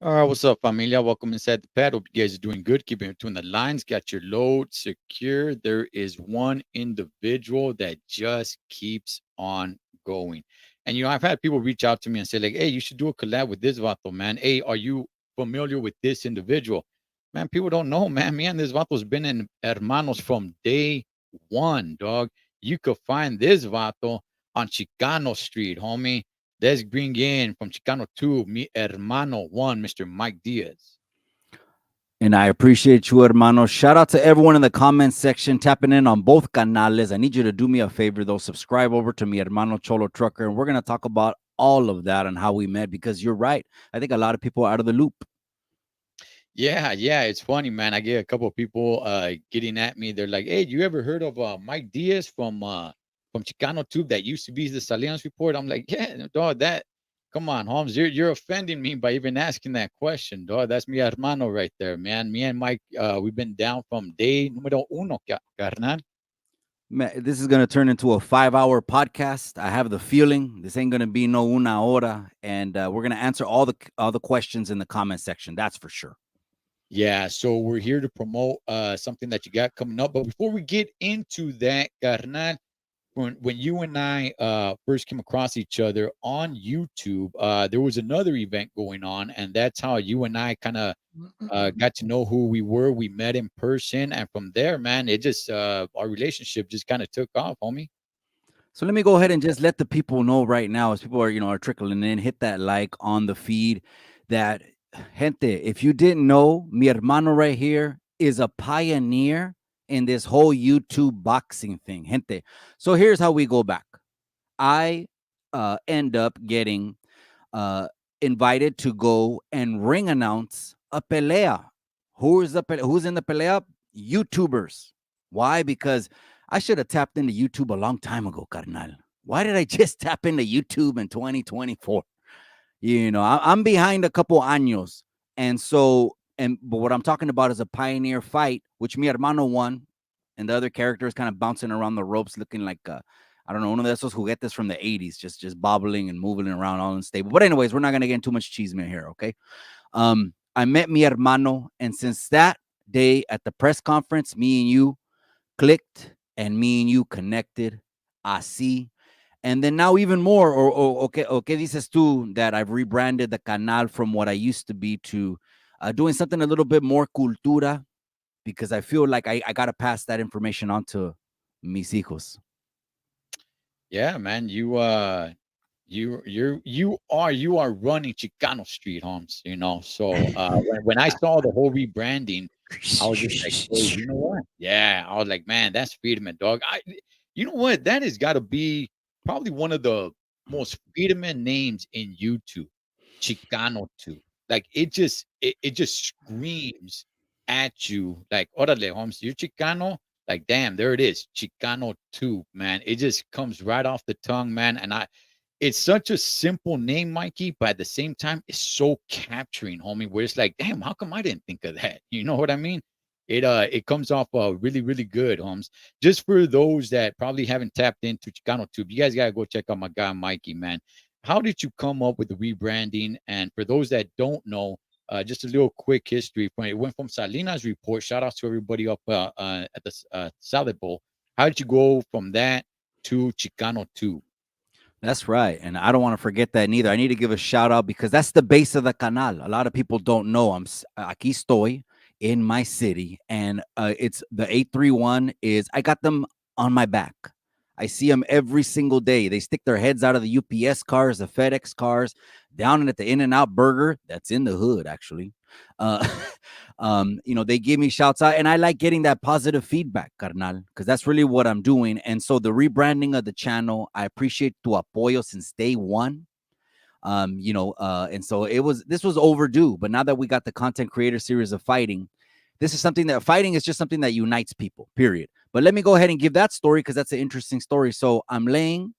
All right, what's up, familia? Welcome inside the pad. Hope you guys are doing good. Keeping it between the lines. Got your load secure. There is one individual that just keeps on going. And I've had people reach out to me and say, like, hey, you should do a collab with this vato, man. Hey, are you familiar with this individual? Man, people don't know, man. Me and this vato's been in hermanos from day one, dog. You could find this vato on Chicano Street, homie. Let's bring in from Chicano Tube, mi hermano one, Mr. Mike Diaz. And I appreciate you, hermano. Shout out to everyone in the comments section tapping in on both canales. I need you to do me a favor, though. Subscribe over to mi hermano Cholo Trucker. And we're going to talk about all of that and how we met because you're right. I think a lot of people are out of the loop. Yeah, it's funny, man. I get a couple of people getting at me. They're like, "Hey, you ever heard of Mike Diaz from Chicano Tube that used to be the Salinas Report?" I'm like, "Yeah, dog, that come on, Holmes, you're offending me by even asking that question, dog. That's mi hermano right there, man. Me and Mike, we've been down from day número uno, carnal." This is going to turn into a 5-hour podcast. I have the feeling this ain't going to be no una hora. And we're going to answer all the questions in the comment section. That's for sure. Yeah, so we're here to promote something that you got coming up. But before we get into that, carnal, when you and I first came across each other on YouTube, there was another event going on, and that's how you and I kind of got to know who we were. We met in person, and from there, man, it just our relationship just kind of took off, homie. So let me go ahead and just let the people know right now, as people are trickling in, hit that like on the feed. That gente, if you didn't know, mi hermano right here is a pioneer in this whole YouTube boxing thing, gente. So here's how we go back. I end up getting uh, invited to go and ring announce a pelea. Who's in the pelea? YouTubers. Why? Because I should have tapped into YouTube a long time ago, carnal. Why did I just tap into YouTube in 2024? I'm behind a couple años. And so, but what I'm talking about is a pioneer fight, which mi hermano won. And the other character is kind of bouncing around the ropes, looking like, I don't know, one of those juguetes from the 80s, just bobbling and moving around all unstable. But anyways, we're not going to get into too much chisme here, okay? I met mi hermano. And since that day at the press conference, me and you clicked and me and you connected. Así. And then now even more, okay, dices tú that I've rebranded the canal from what I used to be to doing something a little bit more cultura because I feel like I got to pass that information on to mis hijos. Yeah, man, you are running Chicano Street, Holmes. So when I saw the whole rebranding, I was just like, hey, you know what? Yeah, I was like, man, that's Friedman, dog. You know what? That has got to be probably one of the most Friedman names in YouTube, Chicano Tube. Like it just screams at you, like, orale, Holmes, you're Chicano. Like, damn, there it is, Chicano Tube, man. It just comes right off the tongue, man. And it's such a simple name, Mikey, but at the same time, it's so capturing, homie. Where it's like, damn, how come I didn't think of that? You know what I mean? It comes off really really good, Holmes. Just for those that probably haven't tapped into Chicano Tube, you guys gotta go check out my guy Mikey, man. How did you come up with the rebranding? And for those that don't know, just a little quick history. It went from Salinas Report. Shout out to everybody up at the Salad Bowl. How did you go from that to Chicano Tube? That's right. And I don't want to forget that neither. I need to give a shout out because that's the base of the canal. A lot of people don't know. Aquí estoy in my city. And it's the 831 is, I got them on my back. I see them every single day. They stick their heads out of the UPS cars, the FedEx cars, down at the In-N-Out Burger. That's in the hood, actually. Uh, they give me shouts out, and I like getting that positive feedback, carnal, because that's really what I'm doing. And so the rebranding of the channel, I appreciate tu apoyo since day one. And so this was overdue, but now that we got the content creator series of fighting, this is something that fighting is just something that unites people, period. But let me go ahead and give that story because that's an interesting story. So I'm laying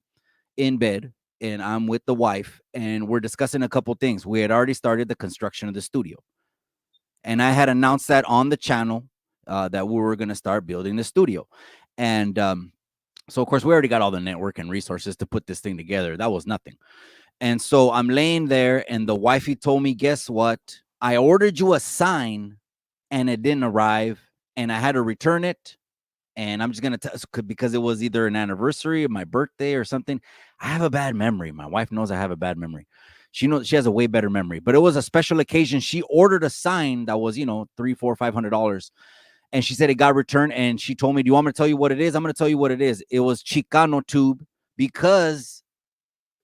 in bed and I'm with the wife and we're discussing a couple things. We had already started the construction of the studio. And I had announced that on the channel that we were going to start building the studio. And so, of course, we already got all the network and resources to put this thing together. That was nothing. And so I'm laying there and the wifey told me, guess what? I ordered you a sign and it didn't arrive, and I had to return it. And I'm just gonna tell because it was either an anniversary of my birthday or something. I have a bad memory. My wife knows I have a bad memory. She knows she has a way better memory, but it was a special occasion. She ordered a sign that was, three, four, $500, and she said it got returned. And she told me, "Do you want me to tell you what it is?" I'm gonna tell you what it is. It was Chicano Tube, because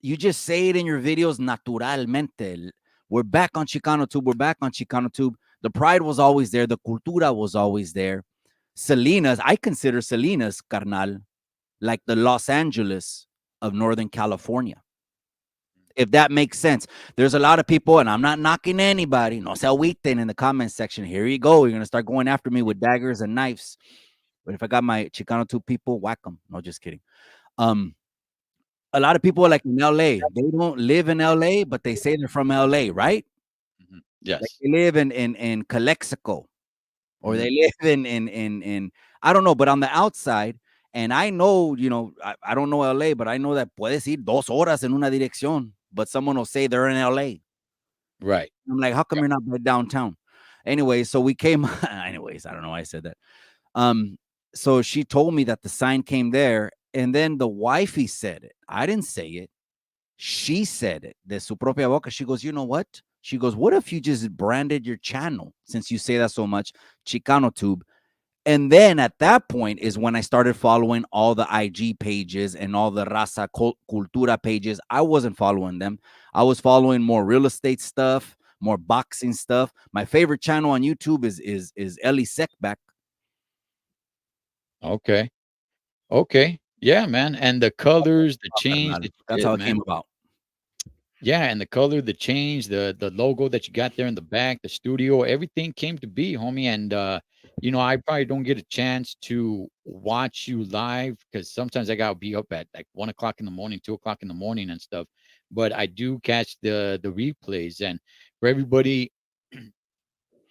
you just say it in your videos naturalmente. We're back on Chicano Tube. We're back on Chicano Tube. The pride was always there. The cultura was always there. Salinas, I consider Salinas, carnal, like the Los Angeles of Northern California, if that makes sense. There's a lot of people, and I'm not knocking anybody. No se agüiten in the comment section. Here you go. You're going to start going after me with daggers and knives. But if I got my Chicano Tube people, whack them. No, just kidding. Um, a lot of people are like in LA. They don't live in LA, but they say they're from LA, right? Mhm. Like Yes. they live in Calexico, or they Mhm. live in I don't know, but on the outside. And I know, I don't know LA, but I know that puedes ir 2 horas en una dirección, but someone will say they're in LA. Right. I'm like, how come Yeah. you're not by downtown? Anyway, so we came. Anyways, I don't know why I said that. Um, so she told me that the sign came there, and then the wifey said it. I didn't say it. She said it. De su propia boca. She goes, you know what? She goes, what if you just branded your channel, since you say that so much, Chicano Tube? And then at that point is when I started following all the IG pages and all the Raza Cultura pages. I wasn't following them. I was following more real estate stuff, more boxing stuff. My favorite channel on YouTube is Ellie Seckback. Okay. Okay. Yeah, man. And the colors, the Oh, change carnal. that That's you how did, it came man. about. Yeah, and the color, the change, the logo that you got there in the back, the studio, everything came to be, homie. And I probably don't get a chance to watch you live because sometimes I gotta be up at like 1 o'clock in the morning, 2 o'clock in the morning and stuff. But I do catch the replays. And for everybody,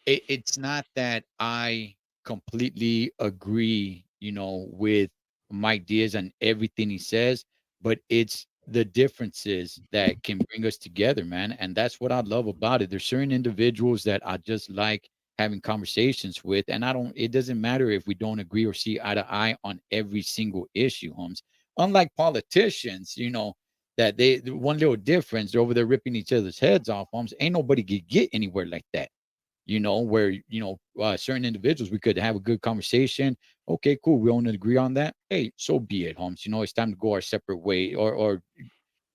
it's not that I completely agree, with Mike Diaz and everything he says, but it's the differences that can bring us together, man. And that's what I love about it. There's certain individuals that I just like having conversations with, and it doesn't matter if we don't agree or see eye to eye on every single issue, Holmes. Unlike politicians, that the one little difference, they're over there ripping each other's heads off, Holmes. Ain't nobody could get anywhere like that, where, certain individuals, we could have a good conversation. Okay, cool. We don't agree on that. Hey, so be it, Holmes. It's time to go our separate way, or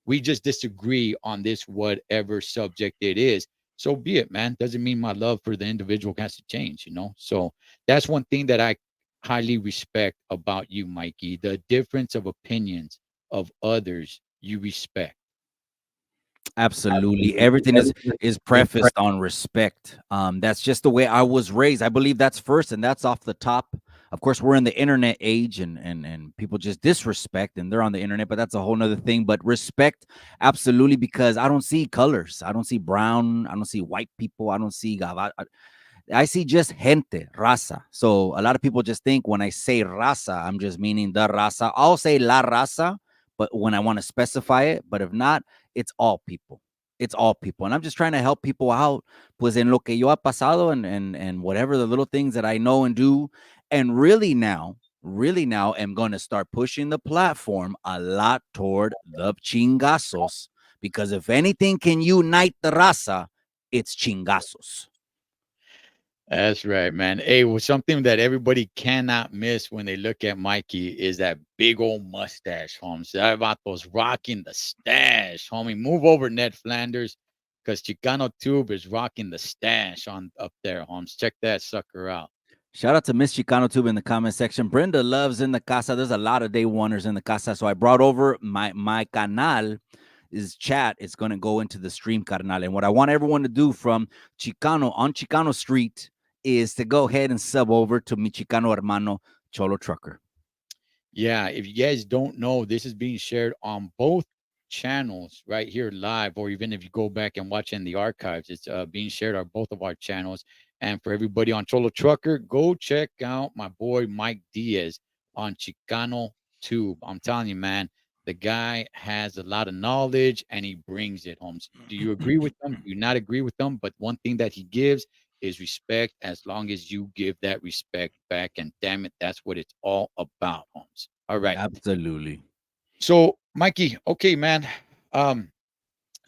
we just disagree on this, whatever subject it is. So be it, man. Doesn't mean my love for the individual has to change. So that's one thing that I highly respect about you, Mikey. The difference of opinions of others you respect. Absolutely. Everything is prefaced on respect. That's just the way I was raised. I believe that's first, and that's off the top. Of course, we're in the internet age, and people just disrespect, and they're on the internet, but that's a whole nother thing. But respect, absolutely, because I don't see colors. I don't see brown. I don't see white people. I don't see I see just gente, raza. So a lot of people just think when I say raza, I'm just meaning the raza. I'll say la raza, but when I want to specify it, but if not, it's all people. It's all people. And I'm just trying to help people out, pues en lo que yo ha pasado, and whatever the little things that I know and do. And really now am going to start pushing the platform a lot toward the chingazos, because if anything can unite the raza, it's chingazos. That's right, man. Hey, well, something that everybody cannot miss when they look at Mikey is that big old mustache, Holmes. That vato's rocking the stash, homie. Move over, Ned Flanders, because Chicano Tube is rocking the stash on up there, Holmes. Check that sucker out. Shout out to Miss Chicano Tube in the comment section. Brenda loves in the casa. There's a lot of day oneers in the casa. So I brought over my canal is chat. It's going to go into the stream, carnal. And what I want everyone to do from Chicano on Chicano Street is to go ahead and sub over to mi Chicano hermano Cholo Trucker. Yeah, if you guys don't know, this is being shared on both channels right here live, or even if you go back and watch in the archives, it's being shared on both of our channels. And for everybody on Cholo Trucker, go check out my boy Mike Diaz on Chicano Tube. I'm telling you, man, The guy has a lot of knowledge and he brings it home. Do you agree with them? Do you not agree with them? But one thing that he gives is respect as long as you give that respect back. And damn it, that's what it's all about, Holmes. All right. Absolutely. So, Mikey, okay, man. Um,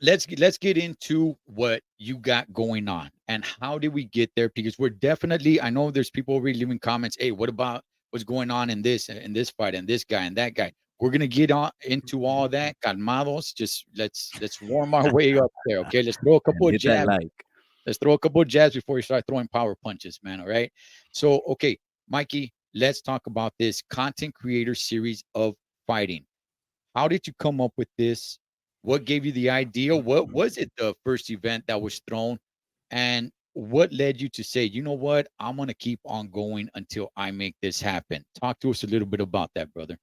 let's get into what you got going on and how did we get there, because we're definitely, I know there's people already leaving comments, hey, what about what's going on in this fight and this guy and that guy. We're gonna get on into all that, calmados, just let's warm our way up there, okay? Let's throw a couple And of hit that jabs. like. Let's throw a couple of jabs before you start throwing power punches, man. All right. So okay, Mikey, let's talk about this content creator series of fighting. How did you come up with this? What gave you the idea? What was it, the first event that was thrown? And what led you to say, you know what, I'm going to keep on going until I make this happen? Talk to us a little bit about that, brother.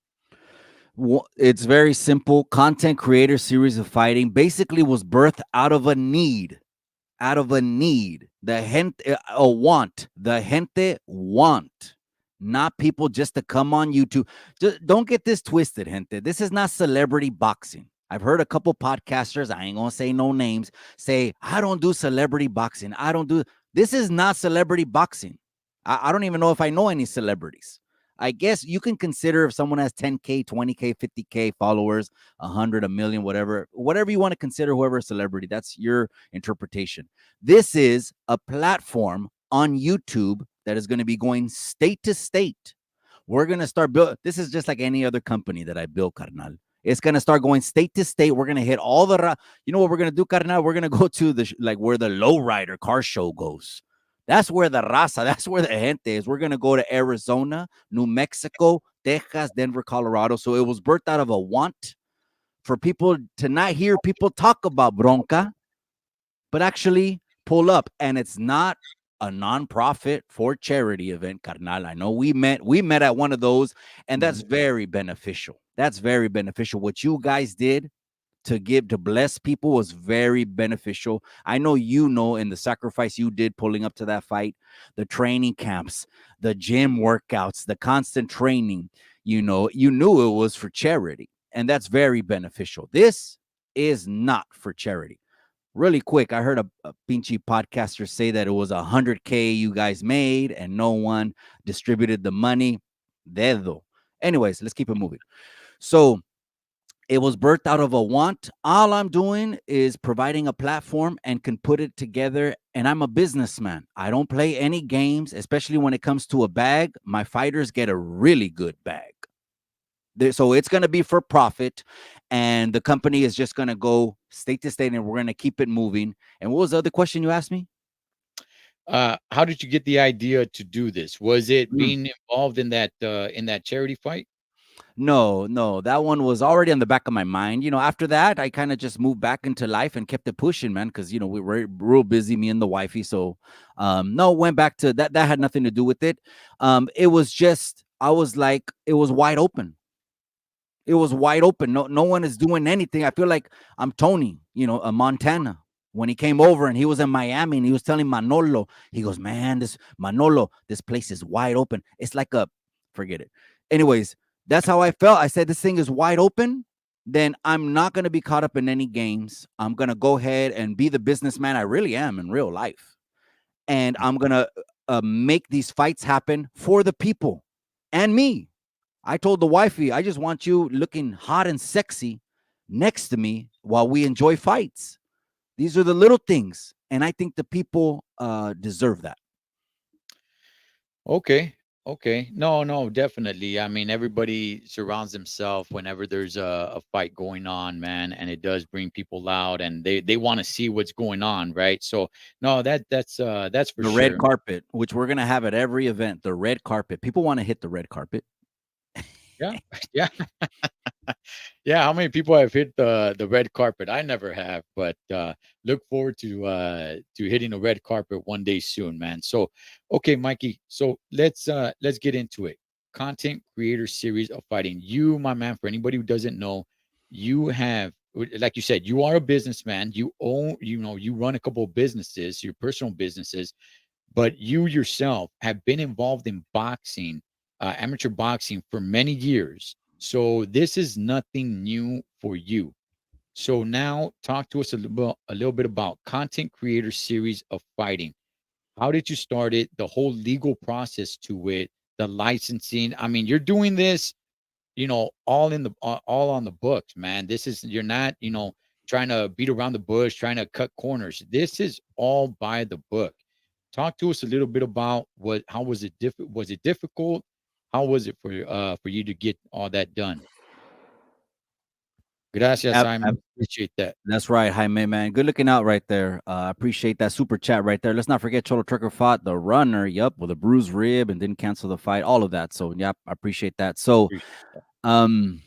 It's very simple. Content creator series of fighting basically was birthed out of a need, out of a need. The gente, a want. The gente want, not people just to come on YouTube. Just don't get this twisted, gente. This is not celebrity boxing. I've heard a couple podcasters, I ain't gonna say no names, say, I don't do celebrity boxing. I don't do this is not celebrity boxing. I don't even know if I know any celebrities. I guess you can consider if someone has 10K, 20K, 50K followers, 100, a million, whatever you want to consider, whoever a celebrity. That's your interpretation. This is a platform on YouTube that is going to be going state to state. We're going to start build. This is just like any other company that I built, carnal. It's going to start going state to state. We're going to hit all the, you know what we're going to do, carnal? We're going to go to the, like where the lowrider car show goes. That's where the raza, that's where the gente is. We're going to go to Arizona, New Mexico, Texas, Denver, Colorado. So it was birthed out of a want for people to not hear people talk about bronca, but actually pull up. And it's not a nonprofit for charity event, carnal. I know we met at one of those, and that's very beneficial. That's very beneficial. What you guys did to bless people was very beneficial. I know in the sacrifice you did pulling up to that fight, the training camps, the gym workouts, the constant training, you knew it was for charity, and that's very beneficial. This is not for charity. Really quick, I heard a pinchy podcaster say that it was 100K you guys made and no one distributed the money. Dedo. Anyways, let's keep it moving. So it was birthed out of a want. All I'm doing is providing a platform and can put it together. And I'm a businessman. I don't play any games, especially when it comes to a bag. My fighters get a really good bag. So it's going to be for profit. And the company is just going to go state to state and we're going to keep it moving. And what was the other question you asked me? How did you get the idea to do this? Was it Mm. being involved in that charity fight? No, that one was already on the back of my mind. After that, I kind of just moved back into life and kept it pushing, man, because we were real busy, me and the wifey. So, no, went back to that. That had nothing to do with it. It was just I was like, it was wide open. It was wide open. No one is doing anything. I feel like I'm Tony, a Montana. When he came over and he was in Miami and he was telling Manolo, he goes, man, this place is wide open. It's like forget it. Anyways, that's how I felt. I said, this thing is wide open. Then I'm not going to be caught up in any games. I'm going to go ahead and be the businessman I really am in real life. And I'm going to make these fights happen for the people and me. I told the wifey, I just want you looking hot and sexy next to me while we enjoy fights. These are the little things. And I think the people deserve that. Okay. Okay. No, no, definitely. I mean, everybody surrounds themselves whenever there's a fight going on, man, and it does bring people out and they want to see what's going on, right? So, no, that's for The red sure. carpet, which we're going to have at every event, the red carpet. People want to hit the red carpet. Yeah. Yeah. Yeah, how many people have hit the red carpet? I never have, but look forward to hitting the red carpet one day soon, man. So, okay, Mikey. So let's get into it. Content creator series of fighting. You, my man, for anybody who doesn't know, you have, like you said, you are a businessman. You own, you run a couple of businesses, your personal businesses, but you yourself have been involved in boxing, amateur boxing for many years. So this is nothing new for you. So now talk to us a little bit about content creator series of fighting. How did you start it? The whole legal process to it, the licensing. I mean, you're doing this, all in the all on the books, man. This is you're not, trying to beat around the bush, trying to cut corners. This is all by the book. Talk to us a little bit about how was it was it difficult? How was it for you to get all that done? Gracias, Ab- Simon. ab- Appreciate that. That's right, Jaime, man. Good looking out right there. Appreciate that super chat right there. Let's not forget Cholo Trucker fought the runner, yep, with a bruised rib and didn't cancel the fight. All of that. So, yep, I appreciate that. So, Appreciate that. um,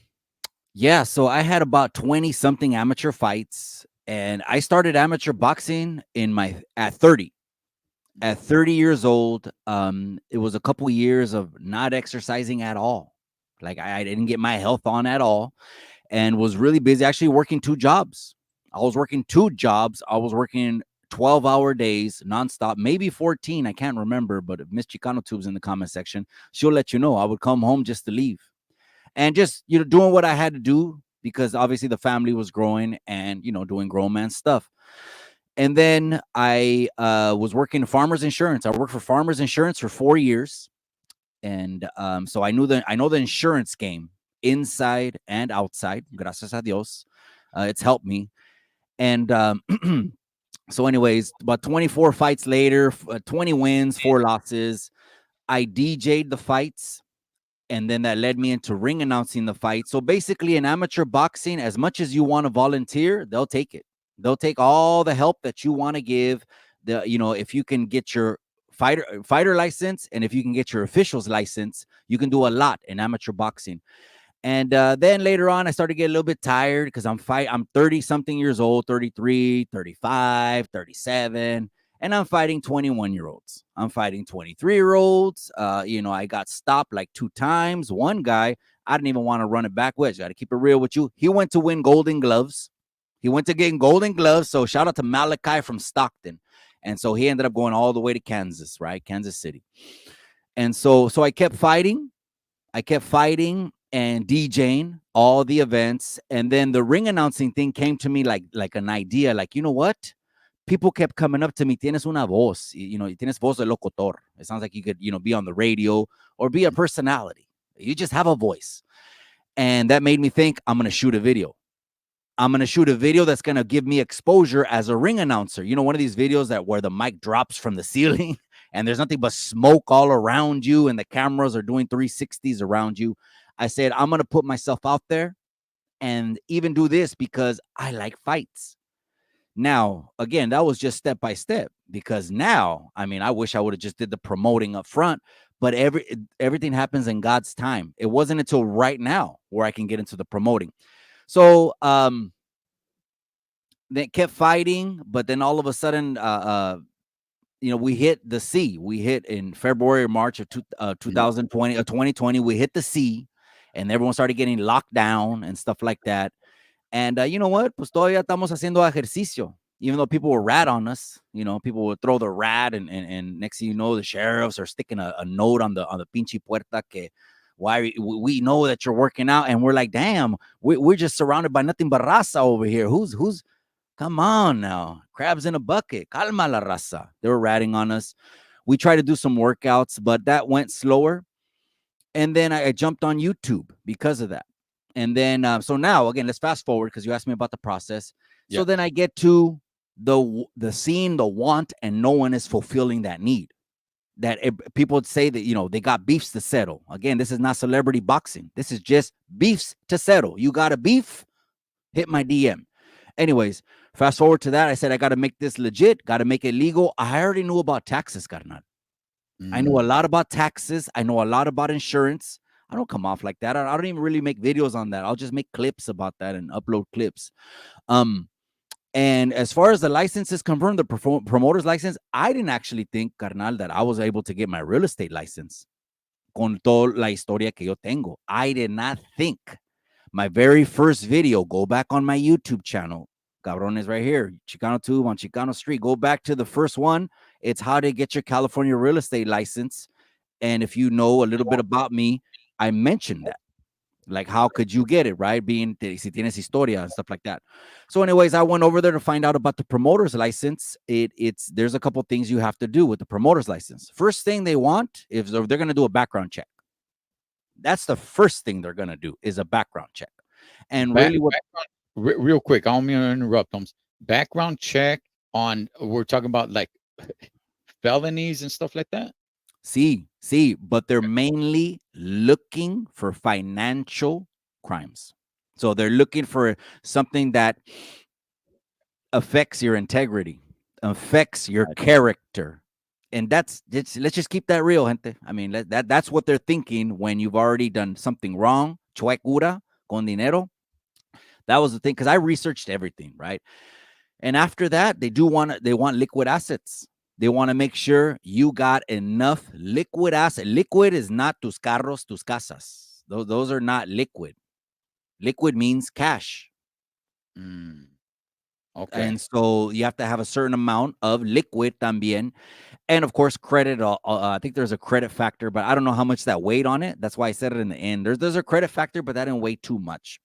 yeah, so I had about 20 something amateur fights, and I started amateur boxing at 30. At 30 years old, it was a couple years of not exercising at all. Like I didn't get my health on at all and was really busy actually working two jobs. I was working two jobs. I was working 12-hour days nonstop, maybe 14. I can't remember, but if Miss Chicano Tube's in the comment section, she'll let you know. I would come home just to leave and just, doing what I had to do because obviously the family was growing and, doing grown man stuff. And then I was working Farmers Insurance. I worked for Farmers Insurance for 4 years. And so I know the insurance game inside and outside. Gracias a Dios, it's helped me. And so, anyways, about 24 fights later, 20 wins, 4 losses. I DJ'd the fights, and then that led me into ring announcing the fight. So basically, in amateur boxing, as much as you want to volunteer, they'll take it. They'll take all the help that you want to give. If you can get your fighter license and if you can get your officials license, you can do a lot in amateur boxing. And then later on, I started to get a little bit tired because I'm 30 something years old, 33, 35, 37, and I'm fighting 21-year-olds. I'm fighting 23-year-olds. I got stopped like 2 times. One guy, I didn't even want to run it back with. Got to keep it real with you. He went to win Golden Gloves. He went to get Golden Gloves. So shout out to Malachi from Stockton. And so he ended up going all the way to Kansas, right? Kansas City. And so I kept fighting. And DJing all the events. And then the ring announcing thing came to me like an idea. Like, you know what? People kept coming up to me. Tienes una voz. Tienes voz de locutor. It sounds like you could, be on the radio or be a personality. You just have a voice. And that made me think I'm going to shoot a video. I'm going to shoot a video that's going to give me exposure as a ring announcer. One of these videos where the mic drops from the ceiling and there's nothing but smoke all around you and the cameras are doing 360s around you. I said, I'm going to put myself out there and even do this because I like fights. Now, again, that was just step by step because now, I wish I would have just did the promoting up front, but everything happens in God's time. It wasn't until right now where I can get into the promoting. So, they kept fighting, but then all of a sudden, we hit the sea. We hit in February or March of 2020. We hit the sea, and everyone started getting locked down and stuff like that. And you know what? Pues todavía estamos haciendo ejercicio. Even though people will rat on us, people would throw the rat, and next thing you know, the sheriffs are sticking a note on the pinche puerta que why we know that you're working out, and we're like, damn, we're just surrounded by nothing but raza over here. Who's come on now, crabs in a bucket. Calma la raza. They were ratting on us. We tried to do some workouts, but that went slower. And then I jumped on YouTube because of that. And then, so now again, let's fast forward because you asked me about the process. Yeah. So then I get to the scene, the want, and no one is fulfilling that need. People would say that, they got beefs to settle. Again, this is not celebrity boxing. This is just beefs to settle. You got a beef? Hit my DM. Anyways, fast forward to that. I said, I got to make this legit, got to make it legal. I already knew about taxes, carnal. I know a lot about taxes. I know a lot about insurance. I don't come off like that. I don't even really make videos on that. I'll just make clips about that and upload clips. And as far as the license is confirmed, the promoter's license, I didn't actually think, carnal, that I was able to get my real estate license. Con toda la historia que yo tengo. I did not think. My very first video, go back on my YouTube channel. Cabrones right here, Chicano Tube on Chicano Street. Go back to the first one. It's how to get your California real estate license. And if you know a little bit about me, I mentioned that. Like, how could you get it, right? Being si tienes historia and stuff like that. So, anyways, I went over there to find out about the promoter's license. It's there's a couple things you have to do with the promoter's license. First thing they want is they're going to do a background check. That's the first thing they're going to do is a background check. And really, what Background real quick, I don't mean to interrupt, Holmes. Background check on we're talking about like felonies and stuff like that? see, but they're mainly looking for financial crimes. So they're looking for something that affects your integrity, affects your Right. character. And let's just keep that real, gente. I mean, that's what they're thinking when you've already done something wrong. Chuecura con dinero. That was the thing because I researched everything, right? And after that, they want liquid assets. They want to make sure you got enough liquid asset. Liquid is not tus carros, tus casas. Those are not liquid. Liquid means cash. Mm, okay. And so you have to have a certain amount of liquid también. And of course, credit. I think there's a credit factor, but I don't know how much that weighed on it. That's why I said it in the end. There's a credit factor, but that didn't weigh too much.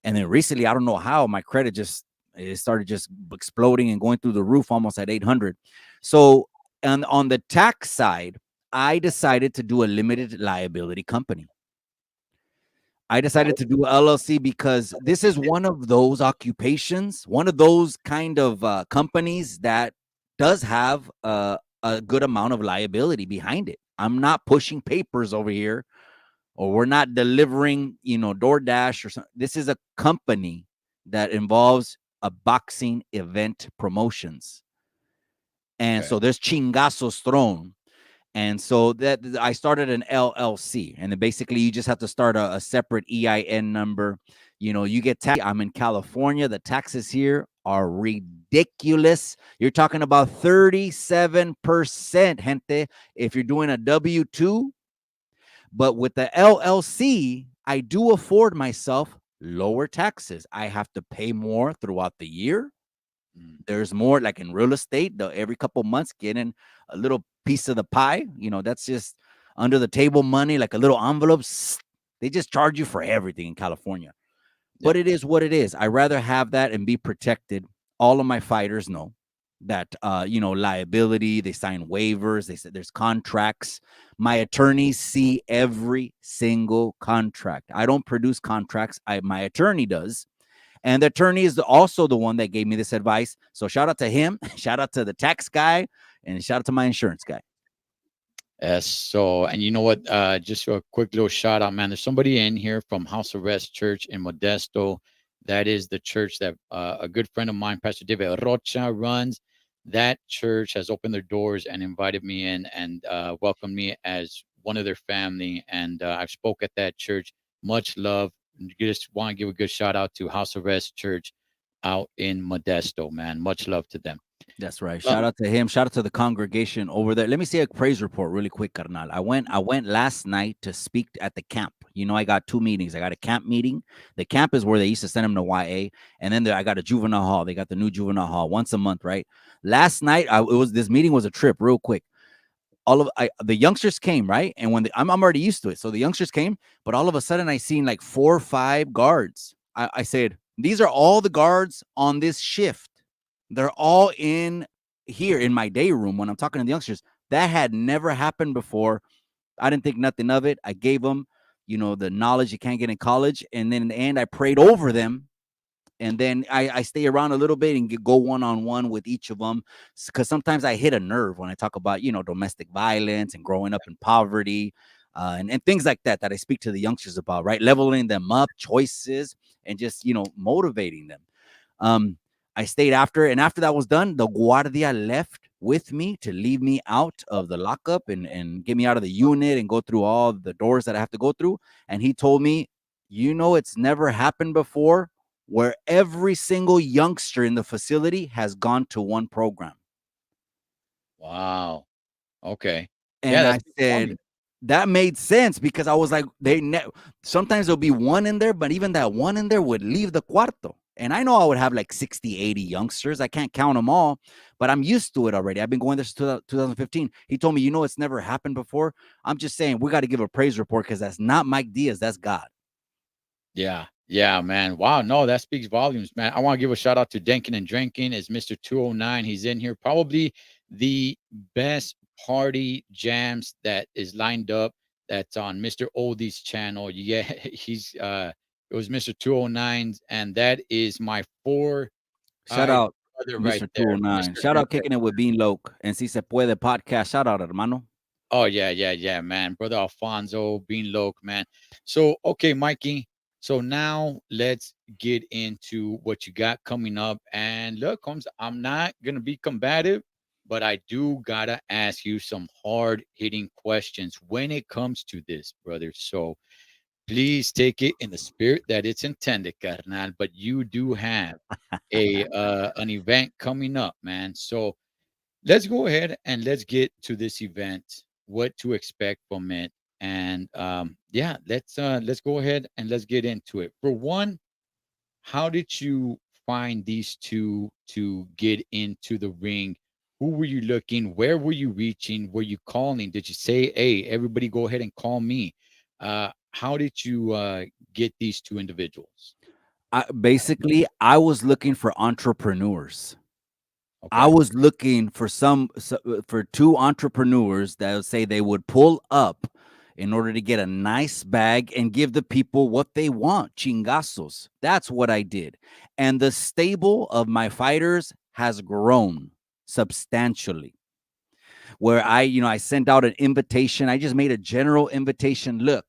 And then recently, I don't know how my credit it started just exploding and going through the roof almost at 800. So, and on the tax side, I decided to do a limited liability company. I decided to do LLC because this is one of those occupations, one of those kind of companies that does have a good amount of liability behind it. I'm not pushing papers over here, or we're not delivering, DoorDash or something. This is a company that involves a boxing event promotions. And Okay. so there's chingazos thrown. And so that I started an LLC, and then basically you just have to start a separate EIN number. You get tax. I'm in California. The taxes here are ridiculous. You're talking about 37%, gente, if you're doing a W-2. But with the LLC, I do afford myself lower taxes. I have to pay more throughout the year. Mm, There's more like in real estate, every couple months getting a little piece of the pie. That's just under the table money, like a little envelope. They just charge you for everything in California. yeah. But it is what it is. I rather have that and be protected. All of my fighters know that liability, they sign waivers, they said there's contracts. My attorneys see every single contract. I don't produce contracts. My attorney does. And the attorney is also the one that gave me this advice. So shout out to him, shout out to the tax guy, and shout out to my insurance guy. Yes. So, and you know what? Just a quick little shout out, man. There's somebody in here from House of Rest Church in Modesto. That is the church that a good friend of mine, Pastor David Rocha, runs. That church has opened their doors and invited me in and welcomed me as one of their family. And I've spoke at that church. Much love. Just want to give a good shout out to House of Rest Church out in Modesto, man. Much love to them. That's right. Love Shout out to him. Shout out to the congregation over there. Let me see a praise report really quick, carnal. I went last night to speak at the camp. I got two meetings. I got a camp meeting. The camp is where they used to send them to YA, and then I got a juvenile hall. They got the new juvenile hall once a month, right? Last night, this meeting was a trip, real quick. The youngsters came, right, and I'm already used to it. So the youngsters came, but all of a sudden I seen like 4 or 5 guards. I said, these are all the guards on this shift. They're all in here in my day room when I'm talking to the youngsters. That had never happened before. I didn't think nothing of it. I gave them, the knowledge you can't get in college. And then in the end, I prayed over them. And then I stay around a little bit and go one-on-one with each of them. Because sometimes I hit a nerve when I talk about, domestic violence and growing up in poverty and things like that I speak to the youngsters about, right? Leveling them up, choices, and just, motivating them. I stayed after, and after that was done, the guardia left with me to leave me out of the lockup and get me out of the unit and go through all the doors that I have to go through. And he told me, it's never happened before where every single youngster in the facility has gone to one program. Wow. Okay. Yeah, And that's I good said, formula. that made sense because I was like, sometimes there'll be one in there, but even that one in there would leave the cuarto. And I know I would have like 60, 80 youngsters. I can't count them all, but I'm used to it already. I've been going there since 2015. He told me, it's never happened before. I'm just saying we got to give a praise report because that's not Mike Diaz. That's God. Yeah. Yeah, man. Wow. No, that speaks volumes, man. I want to give a shout out to Denkin and Drinking. Is Mr. 209. He's in here. Probably the best party jams that is lined up. That's on Mr. Oldie's channel. Yeah, he's it was Mr. 209's, and that is my Shout four-eyed out, brother right Mr. there, 209. Mr. Shout out Hente. Kicking It with Bean Loke and Si Se Puede podcast. Shout out, hermano. Oh yeah, yeah, yeah, man. Brother Alfonso, Bean Loke, man. So okay, Mikey. So now let's get into what you got coming up. And look, Holmes, I'm not gonna be combative, but I do gotta ask you some hard hitting questions when it comes to this, brother. So please take it in the spirit that it's intended, carnal. But you do have a an event coming up, man. So let's go ahead and let's get to this event, what to expect from it. And yeah, let's go ahead and let's get into it. For one, how did you find these two to get into the ring? Who were you looking? Where were you reaching? Were you calling? Did you say, hey, everybody go ahead and call me? How did you get these two individuals? Basically, I was looking for entrepreneurs. I Okay. was looking for for two entrepreneurs that would say they would pull up in order to get a nice bag and give the people what they want, chingazos. That's what I did. And the stable of my fighters has grown substantially. Where I sent out an invitation. I just made a general invitation. Look,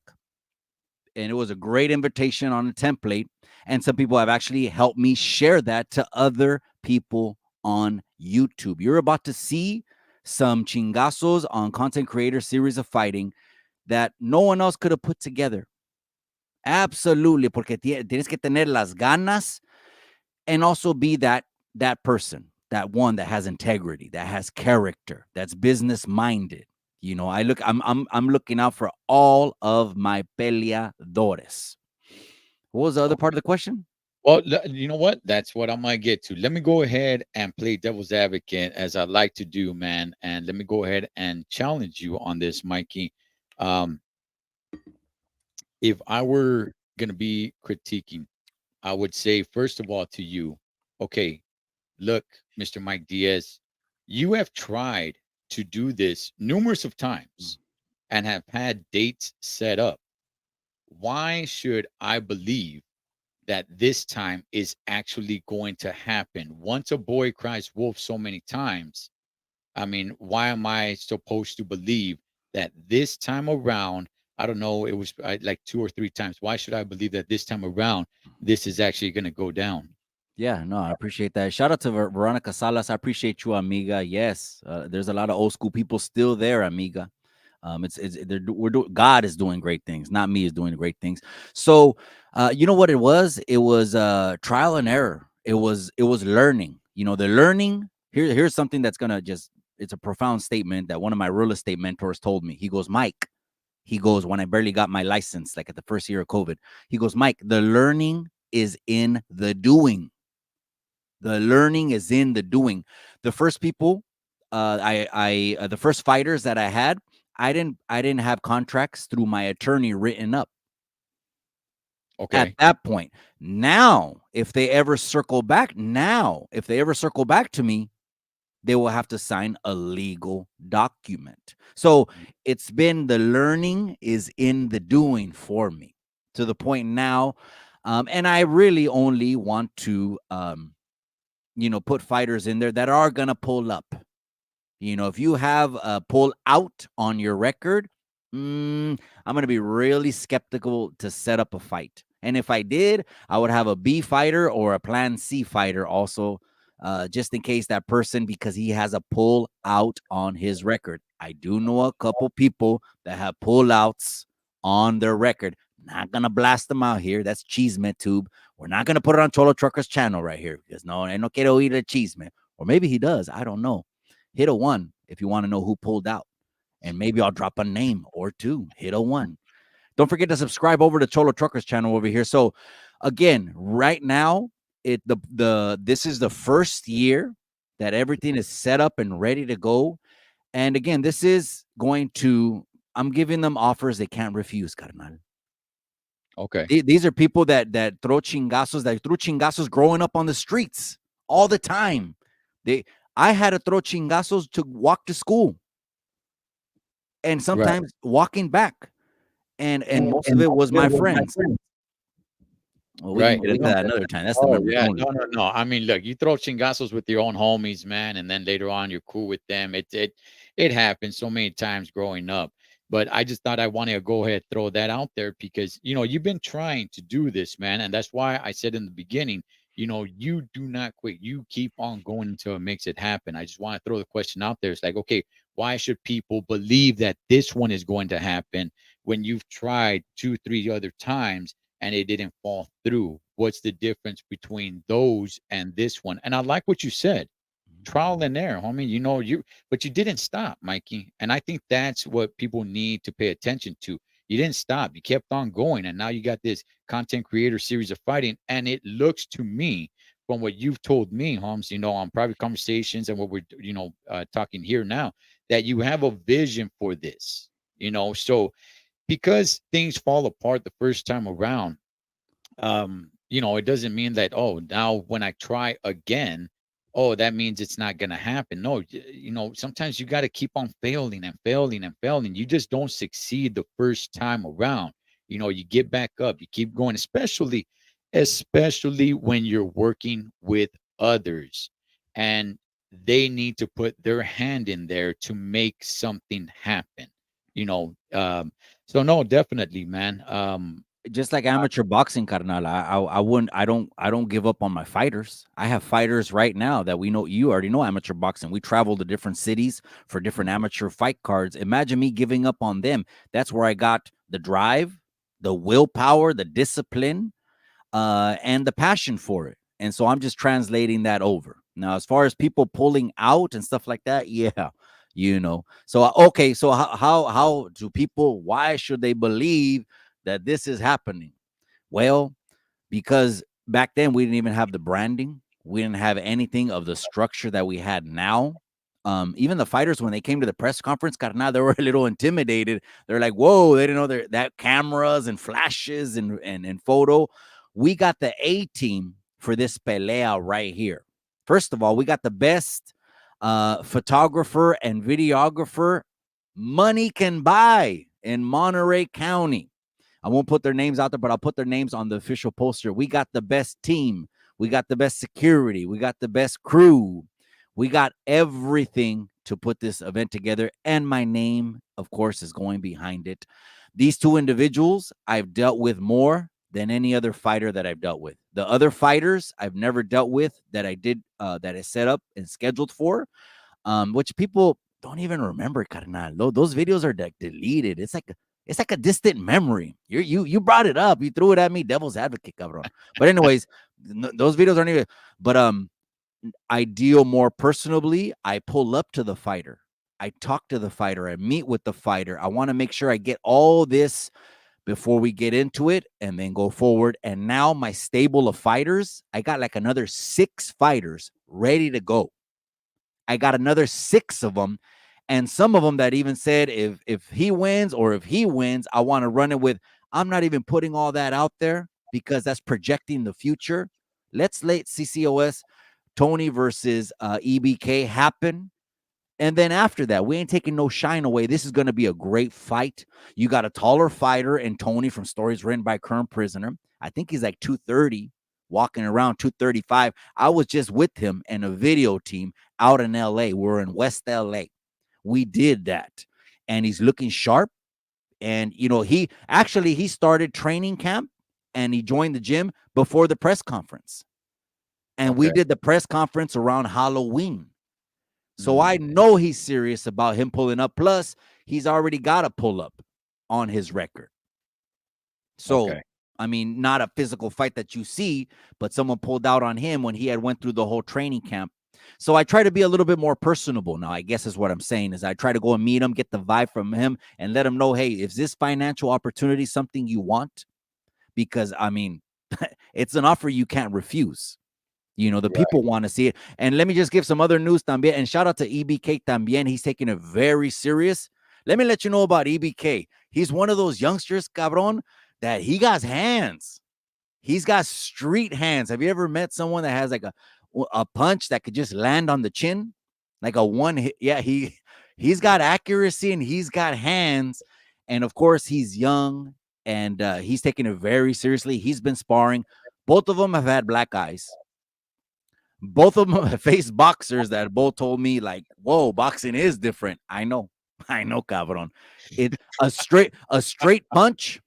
and it was a great invitation on a template. And some people have actually helped me share that to other people on YouTube. You're about to see some chingazos on content creator series of fighting that no one else could have put together. Absolutely, porque tienes que tener las ganas and also be that person, that one that has integrity, that has character, that's business minded. I'm looking out for all of my peleadores. What was the other part of the question? Well, you know what? That's what I'm gonna get to. Let me go ahead and play devil's advocate as I like to do, man. And let me go ahead and challenge you on this, Mikey. Um, if I were gonna be critiquing, I would say first of all to you, okay, look, Mr. Mike Diaz, you have tried to do this numerous of times and have had dates set up. Why should I believe that this time is actually going to happen? Once a boy cries wolf so many times, I mean, why am I supposed to believe that this time around, I don't know, it was like two or three times. Why should I believe that this time around, this is actually going to go down? Yeah, no, I appreciate that. Shout out to Veronica Salas. I appreciate you, amiga. Yes, there's a lot of old school people still there, amiga. God is doing great things, not me is doing great things. So, you know what it was? It was trial and error. It was learning. The learning. Here's something that's gonna just. It's a profound statement that one of my real estate mentors told me. He goes, Mike. He goes, when I barely got my license, like at the first year of COVID. He goes, Mike. The learning is in the doing. The learning is in the doing. The first people, the first fighters that I had, I didn't have contracts through my attorney written up at Okay. that point. Now, if they ever circle back, to me, they will have to sign a legal document. So it's been the learning is in the doing for me to the point now. And I really only want to put fighters in there that are gonna pull up. If you have a pull out on your record, I'm gonna be really skeptical to set up a fight. And if I did, I would have a B fighter or a Plan C fighter also, just in case that person because he has a pull out on his record. I do know a couple people that have pull outs on their record. Not gonna blast them out here. That's Cheeseman Tube. We're not gonna put it on Cholo Trucker's channel right here because no quiero oír el chisme. Or maybe he does. I don't know. Hit a one if you want to know who pulled out. And maybe I'll drop a name or two. Hit a one. Don't forget to subscribe over to Cholo Truckers channel over here. So again, right now, this is the first year that everything is set up and ready to go. And again, I'm giving them offers they can't refuse, carnal. Okay. These are people that throw chingazos, that threw chingazos growing up on the streets all the time. They I had to throw chingazos to walk to school and Right. sometimes walking back. And most of And it most was of it my was my friends. friend. Well, we can Right. get We into don't that get another that. time. That's Oh, another yeah. room. No, no, no. I mean, look, you throw chingazos with your own homies, man, and then later on you're cool with them. It happens so many times growing up. But I just thought I wanted to go ahead throw that out there because you've been trying to do this, man. And that's why I said in the beginning, you do not quit. You keep on going until it makes it happen. I just want to throw the question out there. It's like, okay, why should people believe that this one is going to happen when you've tried two, three other times and it didn't fall through? What's the difference between those and this one? And I like what you said. Trial and error, homie. But you didn't stop, Mikey. And I think that's what people need to pay attention to. You didn't stop. You kept on going. And now you got this content creator series of fighting. And it looks to me, from what you've told me, Holmes, on private conversations and what we're, talking here now, that you have a vision for this, So because things fall apart the first time around, it doesn't mean that, oh, now when I try again, oh, that means it's not going to happen. No, sometimes you got to keep on failing and failing and failing. You just don't succeed the first time around. You get back up, you keep going, especially when you're working with others and they need to put their hand in there to make something happen. You know, so no, definitely, man. Just like amateur boxing, carnal. I wouldn't. I don't give up on my fighters. I have fighters right now that we know. You already know amateur boxing. We travel to different cities for different amateur fight cards. Imagine me giving up on them. That's where I got the drive, the willpower, the discipline, and the passion for it. And so I'm just translating that over. Now, as far as people pulling out and stuff like that, yeah, So okay, so how do people? Why should they believe that this is happening? Well, because back then we didn't even have the branding. We didn't have anything of the structure that we had now. Even the fighters, when they came to the press conference, carnal, they were a little intimidated. They're like, whoa, they didn't know that cameras and flashes and photo. We got the A team for this pelea right here. First of all, we got the best photographer and videographer money can buy in Monterey County. I won't put their names out there, but I'll put their names on the official poster. We got the best team. We got the best security. We got the best crew. We got everything to put this event together. And my name, of course, is going behind it. These two individuals I've dealt with more than any other fighter that I've dealt with. The other fighters I've never dealt with that I did, that I set up and scheduled for, which people don't even remember, carnal. Those videos are deleted. It's like a distant memory. You brought it up. You threw it at me, devil's advocate, cabrón. But anyways, those videos aren't even. But I deal more personally. I pull up to the fighter. I talk to the fighter. I meet with the fighter. I want to make sure I get all this before we get into it and then go forward. And now my stable of fighters, I got like another 6 fighters ready to go. I got another 6 of them, and some of them that even said if he wins or if he wins, I want to run it with. I'm not even putting all that out there because that's projecting the future. Let's let CCOS Tony versus EBK happen. And then after that, we ain't taking no shine away. This is going to be a great fight. You got a taller fighter in Tony from Stories Written by Current Prisoner. I think he's like 230, walking around 235. I was just with him and a video team out in LA. We're in West LA. We did that. And he's looking sharp. And, he started training camp and he joined the gym before the press conference. And we Okay. did the press conference around Halloween. So I Mm, know he's serious about him pulling up. Plus, he's already got a pull up on his record. So, okay. I mean, not a physical fight that you see, but someone pulled out on him when he had went through the whole training camp. So I try to be a little bit more personable now, I guess is what I'm saying, is I try to go and meet him, get the vibe from him, and let him know, hey, is this financial opportunity something you want? Because, I mean, it's an offer you can't refuse. The Right. people want to see it. And let me just give some other news también. And shout out to EBK también. He's taking it very serious. Let me let you know about EBK. He's one of those youngsters, cabron, that he got hands. He's got street hands. Have you ever met someone that has like a punch that could just land on the chin, like a one hit? Yeah, he's got accuracy and he's got hands, and of course he's young and he's taking it very seriously. He's been sparring. Both of them have had black eyes. Both of them have faced boxers that both told me like, "Whoa, boxing is different." I know, I know, cabron. It a straight punch.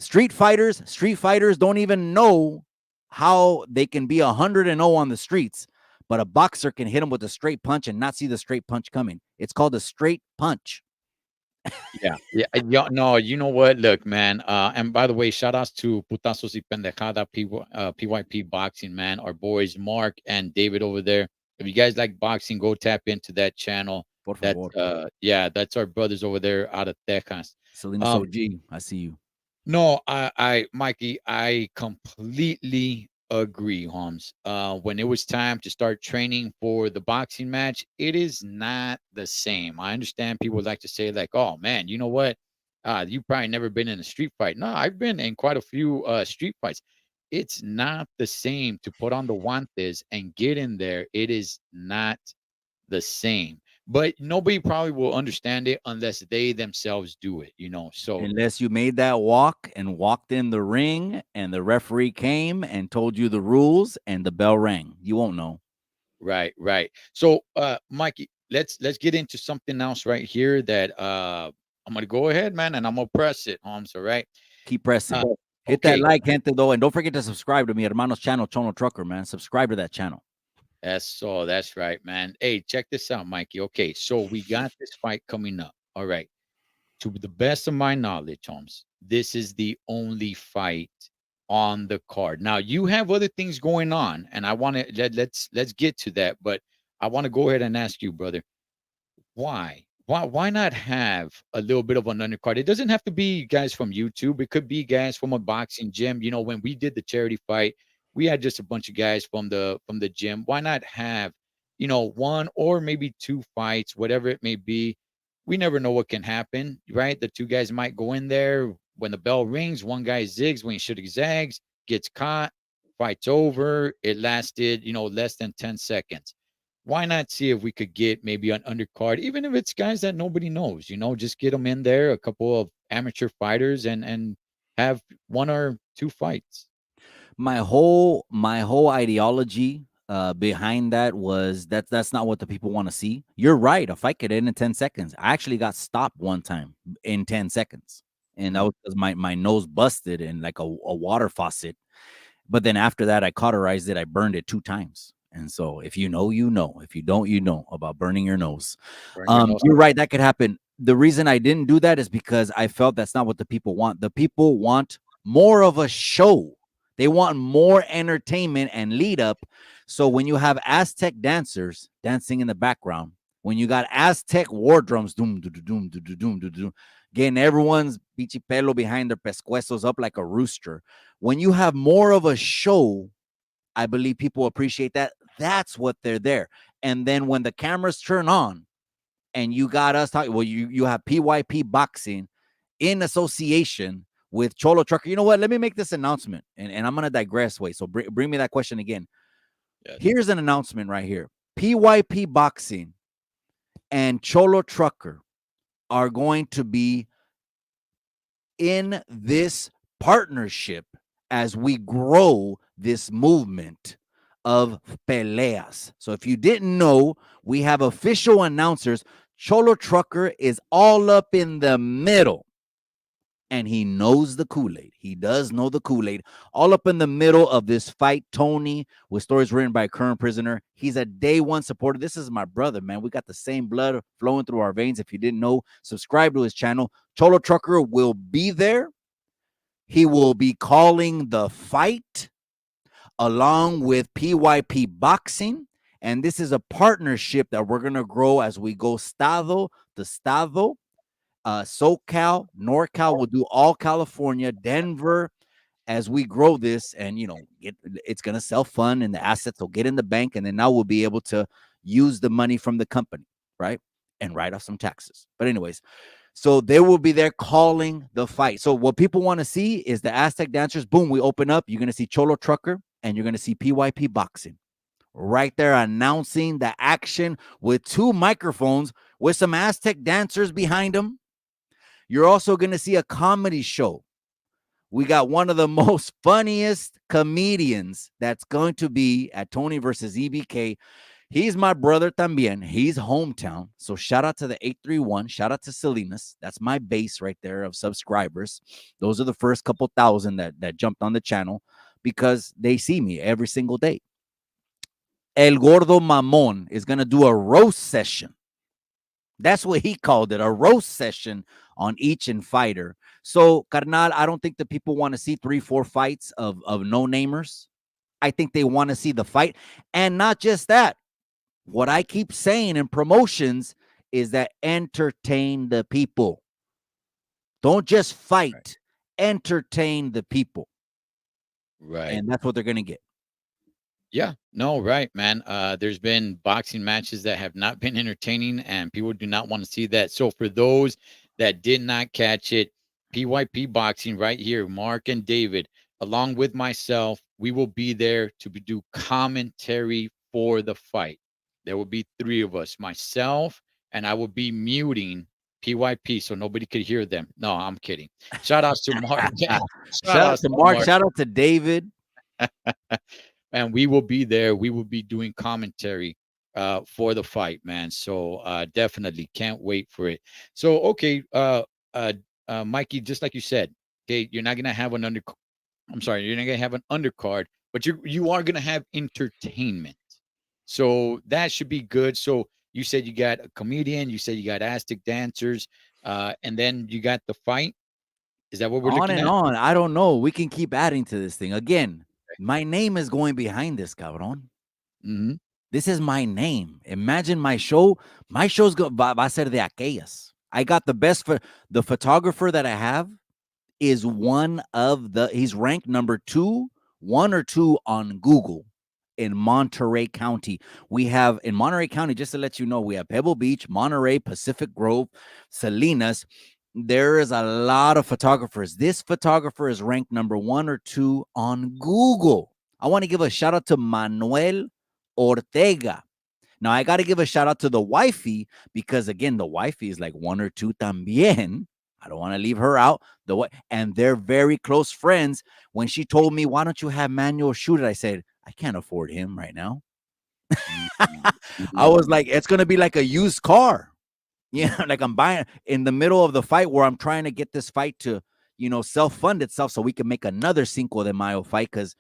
Street fighters don't even know how they can be 100-0 on the streets, but a boxer can hit them with a straight punch and not see the straight punch coming. It's called a straight punch. Yeah, yeah, yeah. No, you know what? Look, man. And by the way, shout outs to Putazos y Pendejada, PYP Boxing, man. Our boys Mark and David over there. If you guys like boxing, go tap into that channel. Por That favor. yeah, that's our brothers over there out of Texas. Salinas Um, OG, I see you. no, Mikey, I completely agree, Holmes. When it was time to start training for the boxing match, it is not the same. I understand people like to say, like, "Oh man, you know what? You probably never been in a street fight." No, I've been in quite a few street fights. It's not the same to put on the guantes and get in there. It is not the same. But nobody probably will understand it unless they themselves do it, you know. So Unless you made that walk and walked in the ring and the referee came and told you the rules and the bell rang. You won't know. right, right. So, Mikey, let's get into something else right here that I'm gonna go ahead, man, and I'm gonna press it, Holmes. All right. Keep Uh, pressing. Hit that okay, like, gente, though, and don't forget to subscribe to me, hermano's channel, Chono Trucker, man. Subscribe to that channel. that's right, man. Hey, check this out, Mikey. Okay, so we got this fight coming up. All right. To the best of my knowledge, Holmes, this is the only fight on the card. Now you have other things going on, and I want to let's get to that. But I want to go ahead and ask you, brother, why? Why not have a little bit of an undercard? It doesn't have to be guys from YouTube. It could be guys from a boxing gym. You know, when we did the charity fight, we had just a bunch of guys from the gym. Why not have, you know, one or maybe two fights, whatever it may be? We never know what can happen, right? The two guys might go in there when the bell rings. One guy zigs when he should zags, gets caught, fight's over. It lasted, you know, less than 10 seconds. Why not see if we could get maybe an undercard, even if it's guys that nobody knows, you know, just get them in there, a couple of amateur fighters and have one or two fights. My whole ideology behind that was that's not what the people want to see. You're right. A fight could end in 10 seconds. I actually got stopped one time in 10 seconds. And that Mhm. was because my nose busted in like a water faucet. But then after that, I cauterized it. I burned it 2 times. And so if you know, you know. If you don't, you know about burning your nose. Burn your nose. You're right. That could happen. The reason I didn't do that is because I felt that's not what the people want. The people want more of a show. They want more entertainment and lead up. So when you have Aztec dancers dancing in the background, when you got Aztec war drums, doom, doom, doom, doom, doom, doom, doom, getting everyone's bichi pelo behind their pescuezos up like a rooster. When you have more of a show, I believe people appreciate that. That's what they're there. And then when the cameras turn on, and you got us talking. Well, you have PYP Boxing in association with Cholo Trucker. You know what? Let me make this announcement, and I'm gonna digress. Wait, so bring me that question again. Yes. Here's an announcement right here. PYP Boxing and Cholo Trucker are going to be in this partnership as we grow this movement of peleas. So if you didn't know, we have official announcers. Cholo Trucker is all up in the middle. And he knows the Kool-Aid. He does know the Kool-Aid. All up in the middle of this fight, Tony, with stories written by a current prisoner. He's a day one supporter. This is my brother, man. We got the same blood flowing through our veins. If you didn't know, subscribe to his channel. Cholo Trucker will be there. He will be calling the fight along with PYP Boxing. And this is a partnership that we're going to grow as we go estado to estado. SoCal, NorCal will do all California, Denver, as we grow this. And, you know, it's going to sell fun and the assets will get in the bank. And then now we'll be able to use the money from the company, right? And write off some taxes. But anyways, So they will be there calling the fight. So what people want to see is the Aztec dancers. Boom, we open up. You're going to see Cholo Trucker and you're going to see PYP Boxing right there announcing the action with two microphones with some Aztec dancers behind them. You're also going to see a comedy show. We got one of the most funniest comedians that's going to be at Tony versus EBK. He's my brother también. He's hometown. So shout out to the 831. Shout out to Salinas. That's my base right there of subscribers. Those are the first couple thousand that jumped on the channel because they see me every single day. El Gordo Mamon is going to do a roast session. That's what he called it, a roast session on each and fighter. So, carnal, I don't think the people want to see 3-4 fights of no-namers. I think they want to see the fight. And not just that. What I keep saying in promotions is that entertain the people. Don't just fight. Right. Entertain the people. Right. And that's what they're going to get. Yeah, no, right, man. There's been boxing matches that have not been entertaining, and people do not want to see that. So for those that did not catch it, PYP Boxing right here, Mark and David, along with myself, we will be there to do commentary for the fight. There will be 3 of us, myself, and I will be muting PYP so nobody could hear them. No, I'm kidding. Shout out to Mark. Shout out to Mark. Shout out to David. And we will be there. We will be doing commentary for the fight, man. So definitely can't wait for it. So okay, Mikey, just like you said, okay, you're not gonna have an you're not gonna have an undercard, but you are gonna have entertainment. So that should be good. So you said you got a comedian, you said you got Aztec dancers, and then you got the fight. Is that what we're looking at? On. I don't know. We can keep adding to this thing again. My name is going behind this, cabron. Mm-hmm. This is my name. Imagine my show. My show's va a ser de aquellas. I got the best for the photographer that I have is he's ranked number 2, 1 or 2 on Google in Monterey County. We have in Monterey County, just to let you know, we have Pebble Beach, Monterey, Pacific Grove, Salinas. There is a lot of photographers. This photographer is ranked number 1 or 2 on Google. I want to give a shout out to Manuel Ortega. Now, I got to give a shout out to the wifey because, again, the wifey is like 1 or 2 también. I don't want to leave her out. And they're very close friends. When she told me, why don't you have Manuel shoot it? I said, I can't afford him right now. I was like, it's going to be like a used car. Yeah, like I'm buying in the middle of the fight where I'm trying to get this fight to, self-fund itself so we can make another Cinco de Mayo fight. Because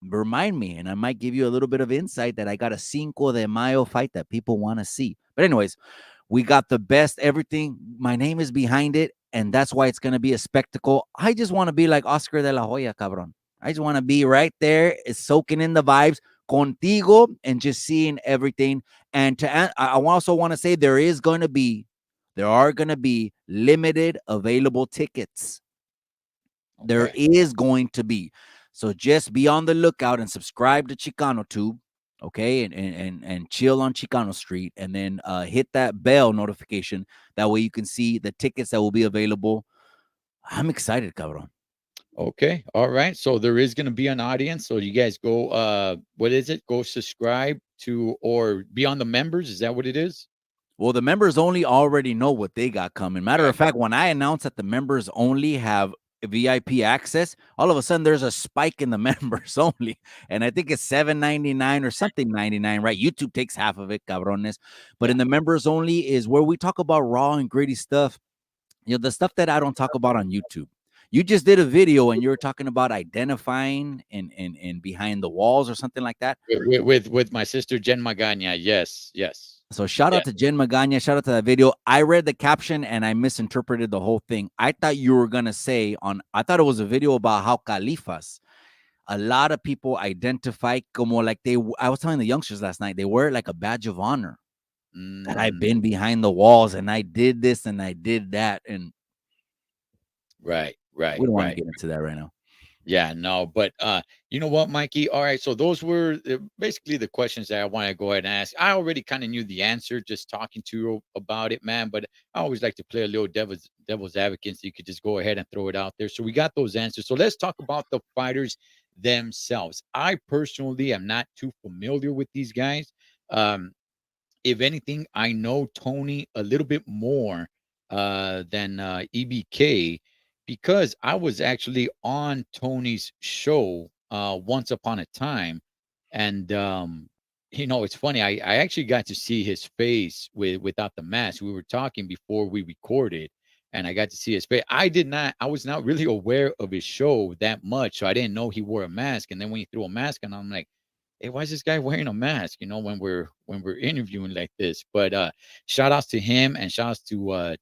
remind me, and I might give you a little bit of insight that I got a Cinco de Mayo fight that people want to see. But anyways, we got the best everything. My name is behind it, and that's why it's going to be a spectacle. I just want to be like Oscar de la Hoya, cabron. I just want to be right there, soaking in the vibes, contigo, and just seeing everything. And I also want to say there are going to be limited available tickets. Okay. There is going to be. So just be on the lookout and subscribe to Chicano Tube, okay, and chill on Chicano Street, and then hit that bell notification. That way you can see the tickets that will be available. I'm excited, cabron. Okay. All right. So there is going to be an audience. So you guys go, what is it? Go subscribe to or be on the members. Is that what it is? Well, the members only already know what they got coming. Matter of fact, when I announced that the members only have VIP access, all of a sudden there's a spike in the members only. And I think it's $7.99 or something 99, right? YouTube takes half of it, cabrones. But in the members only is where we talk about raw and gritty stuff. The stuff that I don't talk about on YouTube. You just did a video and you were talking about identifying and behind the walls or something like that. With my sister, Jen Magana. Yes. So shout out to Jen Magana. Shout out to that video. I read the caption and I misinterpreted the whole thing. I thought you were going to say I thought it was a video about how Califas, a lot of people identify como like I was telling the youngsters last night, they wear it like a badge of honor. That I've been behind the walls and I did this and I did that. And right. We don't want to get into that right now. Yeah, no, but you know what, Mikey? All right, so those were basically the questions that I want to go ahead and ask. I already kind of knew the answer just talking to you about it, man. But I always like to play a little devil's advocate, so you could just go ahead and throw it out there. So we got those answers. So let's talk about the fighters themselves. I personally am not too familiar with these guys. Um, if anything, I know Tony a little bit more than EBK because I was actually on Tony's show once upon a time, and it's funny. I actually got to see his face without the mask. We were talking before we recorded, and I got to see his face. I did not. I was not really aware of his show that much, so I didn't know he wore a mask. And then when he threw a mask, and I'm like, hey, why is this guy wearing a mask? When we're interviewing like this. But shout outs to him and shout outs to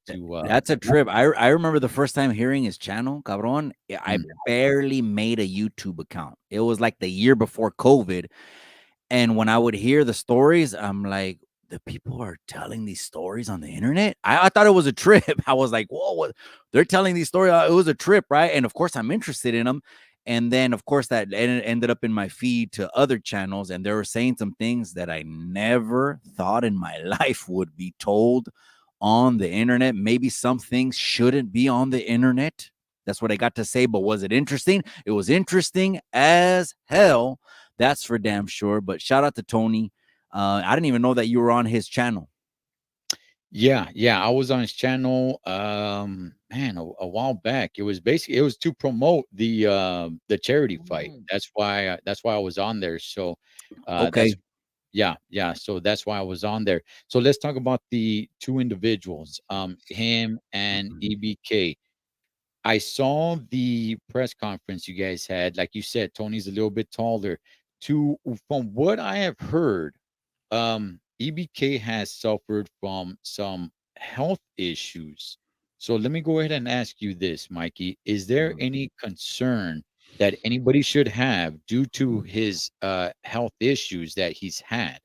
That's a trip. I remember the first time hearing his channel, cabron. I mm, barely made a YouTube account. It was like the year before COVID. And when I would hear the stories, I'm like, the people are telling these stories on the internet. I thought it was a trip. I was like, whoa, what? They're telling these stories. It was a trip, right? And of course, I'm interested in them. And then, of course, that ended up in my feed to other channels, and they were saying some things that I never thought in my life would be told on the internet. Maybe some things shouldn't be on the internet. That's what I got to say. But was it interesting? It was interesting as hell. That's for damn sure. But shout out to Tony. I didn't even know that you were on his channel. yeah, I was on his channel man a while back. It was to promote the charity fight. That's why I was on there. So that's Okay. yeah, so that's why I was on there. So let's talk about the two individuals, him and Mhm. EBK. I saw the press conference you guys had. Like you said, Tony's a little bit taller. To From what I have heard, EBK has suffered from some health issues. So let me go ahead and ask you this, Mikey. Is there Mhm. any concern that anybody should have due to his health issues that he's had?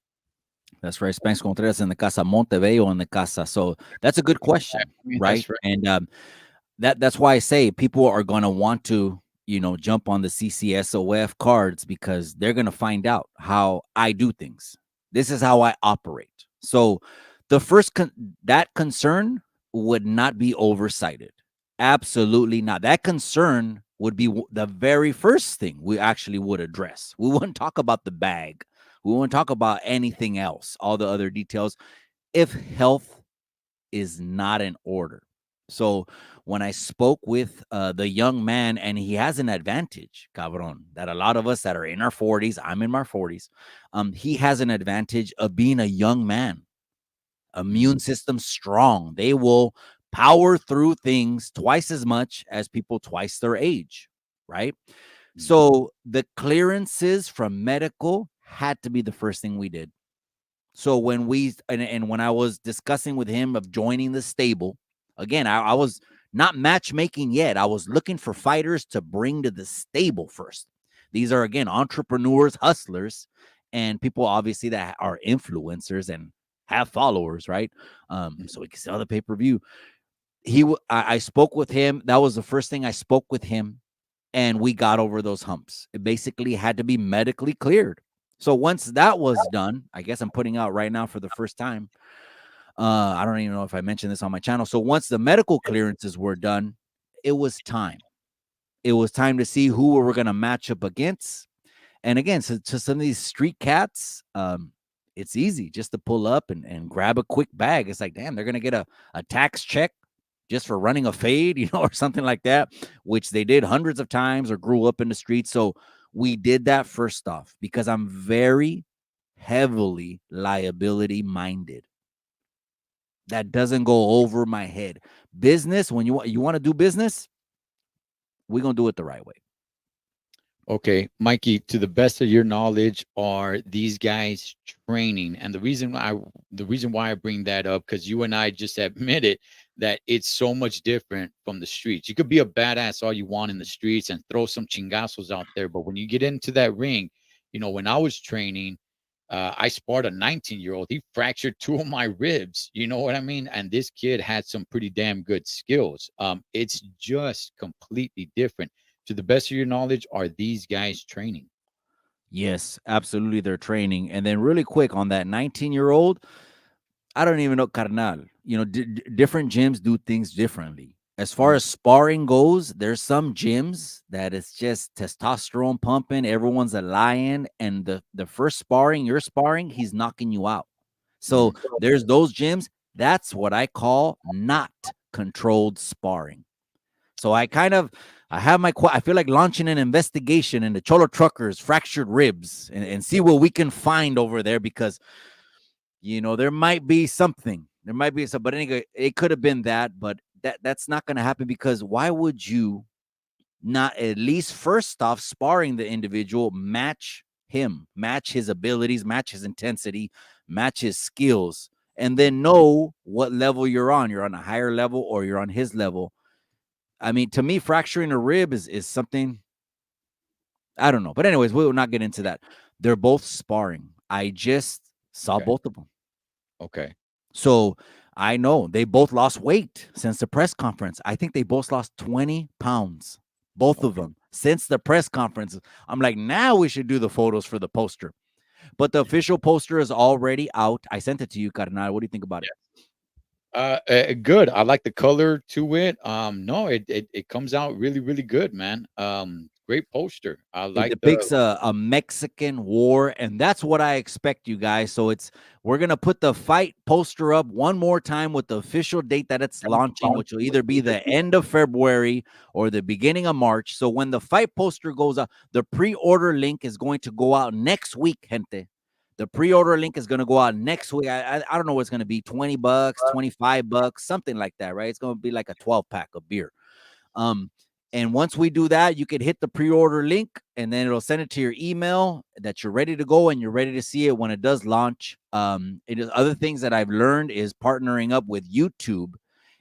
That's right. Spanx Contreras in the Casa Montebello in the Casa. So that's a good question, Exactly. right? That's right. And that's why I say people are going to want to, jump on the CCSOF cards because they're going to find out how I do things. This is how I operate. So the that concern would not be oversighted. Absolutely not. That concern would be the very first thing we actually would address. We wouldn't talk about the bag. We wouldn't talk about anything else, all the other details. If health is not in order. So when I spoke with the young man, and he has an advantage, cabron, that a lot of us that are in our 40s, I'm in my 40s, he has an advantage of being a young man, Mhm. immune system strong. They will power through things twice as much as people twice their age, right? Mhm. So the clearances from medical had to be the first thing we did. So and when I was discussing with him of joining the stable, again, I was not matchmaking yet. I was looking for fighters to bring to the stable first. These are again entrepreneurs, hustlers, and people obviously that are influencers and have followers, right? So we can sell the pay per view. I spoke with him. That was the first thing I spoke with him, and we got over those humps. It basically had to be medically cleared. So once that was done, I guess I'm putting out right now for the first time. I don't even know if I mentioned this on my channel. So once the medical clearances were done, it was time. It was time to see who we were going to match up against. And again, so to some of these street cats, it's easy just to pull up and grab a quick bag. It's like, damn, they're going to get a tax check just for running a fade, or something like that, which they did hundreds of times or grew up in the streets. So we did that first off because I'm very heavily liability minded. That doesn't go over my head. Business, when you want to do business, we're gonna do it the right way. Okay, Mikey, to the best of your knowledge, are these guys training? And the reason why I bring that up, because you and I just admitted that it's so much different from the streets. You could be a badass all you want in the streets and throw some chingazos out there, but when you get into that ring, when I was training, I sparred a 19-year-old. He fractured two of my ribs. You know what I mean? And this kid had some pretty damn good skills. It's just completely different. to the best of your knowledge, are these guys training? Yes, absolutely. They're training. And then, really quick on that 19-year-old, I don't even know, carnal. You know, different gyms do things differently. As far Mhm. as sparring goes, there's some gyms that it's just testosterone pumping. Everyone's a lion, and the first sparring, you're sparring, he's knocking you out. So Mhm. there's those gyms. That's what I call not controlled sparring. So I have I feel like launching an investigation into Cholo Truckers fractured ribs and see what we can find over there, because there might be something. There might be some, but anyway, it could have been that, but that's not going to happen, because why would you not at least first off sparring the individual, match him, match his abilities, match his intensity, match his skills, and then know what level you're on. You're on a higher level or you're on his level. I mean, to me, fracturing a rib is something I don't know. But anyways, we will not get into that. They're both sparring. I just saw Okay. both of them. Okay. So I know they both lost weight since the press conference. I think they both lost 20 pounds, both of Okay. them, since the press conference. I'm like, now we should do the photos for the poster. But the official poster is already out. I sent it to you, Carnal. What do you think about it? Good. I like the color to it. No, it comes out really, really good, man. Great poster. I It like the depicts a Mexican war, and that's what I expect, you guys. So we're gonna put the fight poster up one more time with the official date that it's launching, which will either be the end of February or the beginning of March. So when the fight poster goes up, the pre-order link is going to go out next week, gente. The pre-order link is going to go out next week. I don't know what it's going to be, $20, $25, something like that, right? It's going to be like a 12-pack of beer. Um, and once we do that, you can hit the pre-order link, and then it'll send it to your email that you're ready to go and you're ready to see it when it does launch. It is other things that I've learned is partnering up with YouTube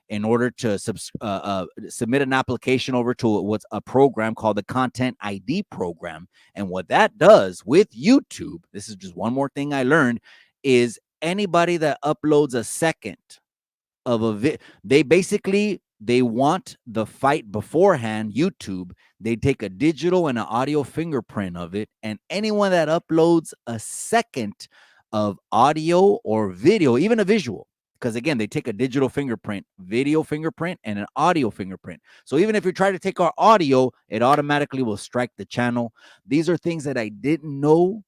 in order to submit an application over to what's a program called the Content ID program. And what that does with YouTube, this is just one more thing I learned, is anybody that uploads a second of they want the fight beforehand. YouTube, they take a digital and an audio fingerprint of it, and anyone that uploads a second of audio or video, even a visual, because again, they take a digital fingerprint, video fingerprint, and an audio fingerprint. So even if you try to take our audio, it automatically will strike the channel. These are things that I didn't know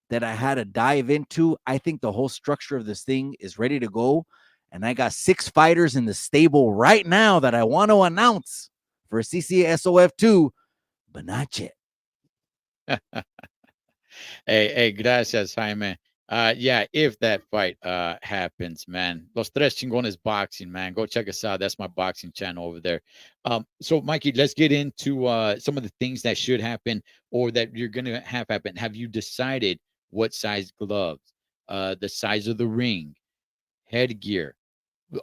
that I had to dive into. I think the whole structure of this thing is ready to go. And I got 6 fighters in the stable right now that I want to announce for CCSOF2, but not yet. hey, gracias, Jaime. Yeah, if that fight happens, man, Los Tres Chingones Boxing, man, go check us out. That's my boxing channel over there. So Mikey, let's get into some of the things that should happen or that you're gonna have happen. Have you decided what size gloves, the size of the ring, headgear?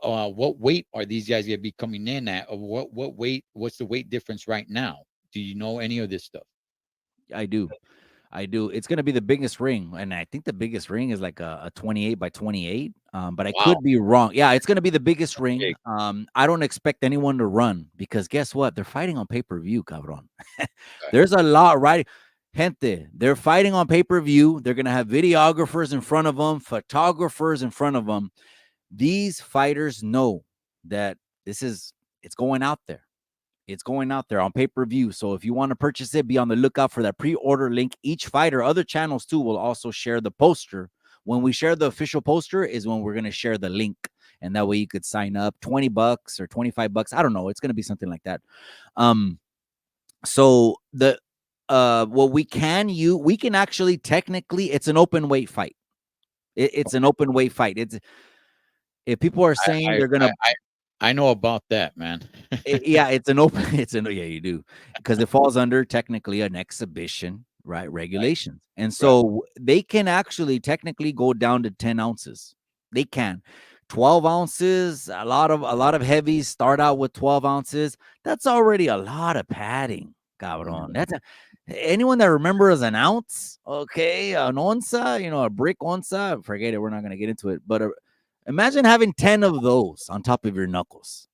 What weight are these guys gonna be coming in at? Or what weight? What's the weight difference right now? Do you know any of this stuff? I do. I do. It's going to be the biggest ring. And I think the biggest ring is like a 28 by 28. But I Wow. could be wrong. Yeah, it's going to be the biggest ring. Okay. I don't expect anyone to run, because guess what? They're fighting on pay-per-view, cabron. Okay. There's a lot, right? Gente, they're fighting on pay-per-view. They're going to have videographers in front of them, photographers in front of them. These fighters know that it's going out there. It's going out there on pay-per-view. So if you want to purchase it, be on the lookout for that pre-order link. Each fighter, other channels too, will also share the poster. When we share the official poster is when we're going to share the link. And that way you could sign up $20 or $25. I don't know. It's going to be something like that. So what we can actually technically, it's an open weight fight. It's an open weight fight. It's if people are saying I they're I gonna I I know about that, man. yeah, it's an open yeah, you do. Because it falls under technically an exhibition, right? Right, Regulations. And right. so they can actually technically go down to 10 ounces. They can. 12 ounces, a lot of heavies start out with 12 ounces. That's already a lot of padding, cabron. Mhm. Anyone that remembers an ounce, okay, an onza, a brick onza, forget it. We're not going to get into it. But imagine having 10 of those on top of your knuckles.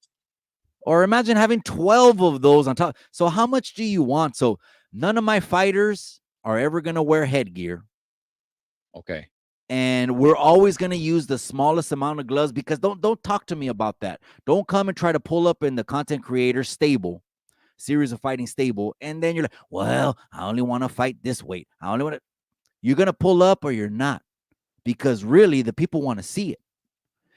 Or imagine having 12 of those on top. So how much do you want? So none of my fighters are ever going to wear headgear. Okay. And we're always going to use the smallest amount of gloves, because don't talk to me about that. Don't come and try to pull up in the content creator stable, series of fighting stable, and then you're like, well, I only want to fight this weight. I only want to. You're going to pull up or you're not, because really the people want to see it.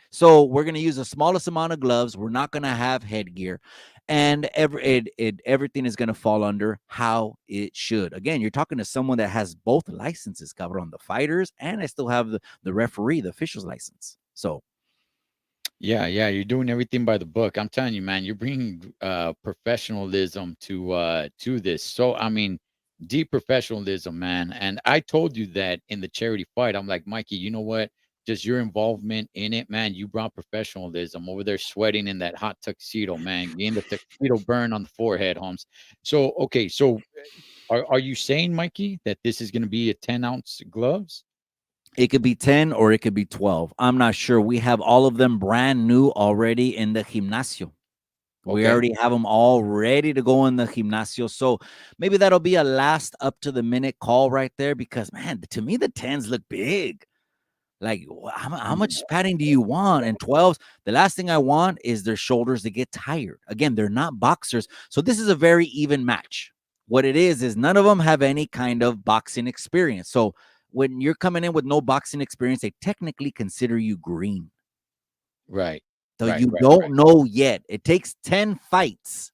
So we're going to use the smallest amount of gloves. We're not going to have headgear, and everything is going to fall under how it should. Again, you're talking to someone that has both licenses covered on the fighters, and I still have the referee, the official's license. So Yeah, yeah, you're doing everything by the book. I'm telling you, man, you're bringing professionalism to this. So, I mean, deep professionalism, man. And I told you that in the charity fight. I'm like, Mikey, you know what? Just your involvement in it, man. You brought professionalism over there, sweating in that hot tuxedo, man. Getting the tuxedo burn on the forehead, Holmes. So, okay, so are you saying, Mikey, that this is going to be a 10-ounce gloves? it could be 10 or it could be 12. I'm not sure. We have all of them brand new already in the gimnasio. We Okay. already have them all ready to go in the gimnasio. So maybe that'll be a last up to the minute call right there, because, man, to me, the 10s look big. Like, how much padding do you want? And 12s, the last thing I want is their shoulders to get tired. Again, they're not boxers. So this is a very even match. What it is none of them have any kind of boxing experience. So when you're coming in with no boxing experience, they technically consider you green. Right. So Right. you Right. Right. don't know yet. It takes 10 fights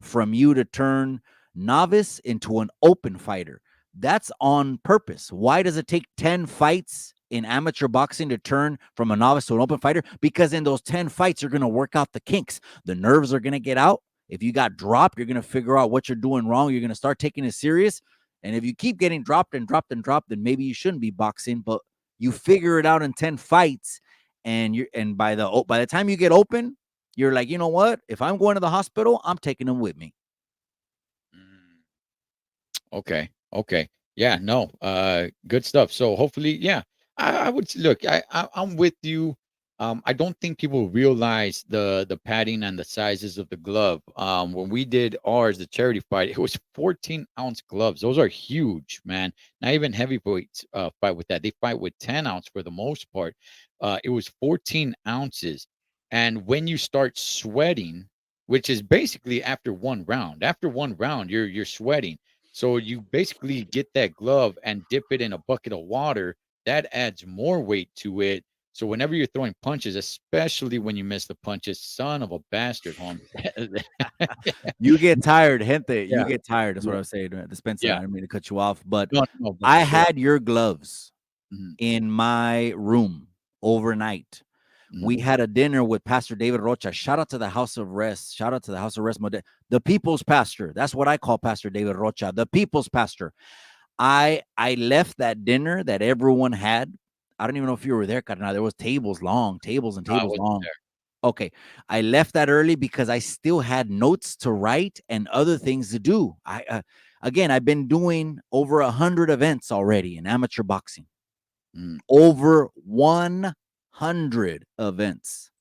from you to turn novice into an open fighter. That's on purpose. Why does it take 10 fights in amateur boxing to turn from a novice to an open fighter? Because in those 10 fights, you're going to work out the kinks. The nerves are going to get out. If you got dropped, you're going to figure out what you're doing wrong. You're going to start taking it serious. And if you keep getting dropped and dropped and dropped, then maybe you shouldn't be boxing. But you figure it out in 10 fights, and by the time you get open, you're like, you know what? If I'm going to the hospital, I'm taking them with me. Mm. Okay. Okay. Yeah. No. Good stuff. So hopefully, yeah. I would look. I'm with you. I don't think people realize the padding and the sizes of the glove. When we did ours, the charity fight, it was 14-ounce gloves. Those are huge, man. Not even heavyweights fight with that. They fight with 10-ounce for the most part. It was 14 ounces, and when you start sweating, which is basically after one round, you're sweating, so you basically get that glove and dip it in a bucket of water. That adds more weight to it. So whenever you're throwing punches, especially when you miss the punches, son of a bastard, Holmes. You get tired, gente. You Yeah, get tired. That's what yeah, I was saying. Dispenser, I yeah. didn't mean to cut you off, but No, no, but I sure. had your gloves Mhm, in my room overnight. We mhm. had a dinner with Pastor David Rocha. Shout out to the House of Rest. Shout out to the House of Rest. The people's pastor. That's what I call Pastor David Rocha, the people's pastor. I left that dinner that everyone had. I don't even know if you were there, Carnal. There was tables long, tables and No, I tables wasn't long. there. Okay. I left that early because I still had notes to write and other things to do. Again, I've been doing over 100 events already in amateur boxing. Mm, Over 100 events.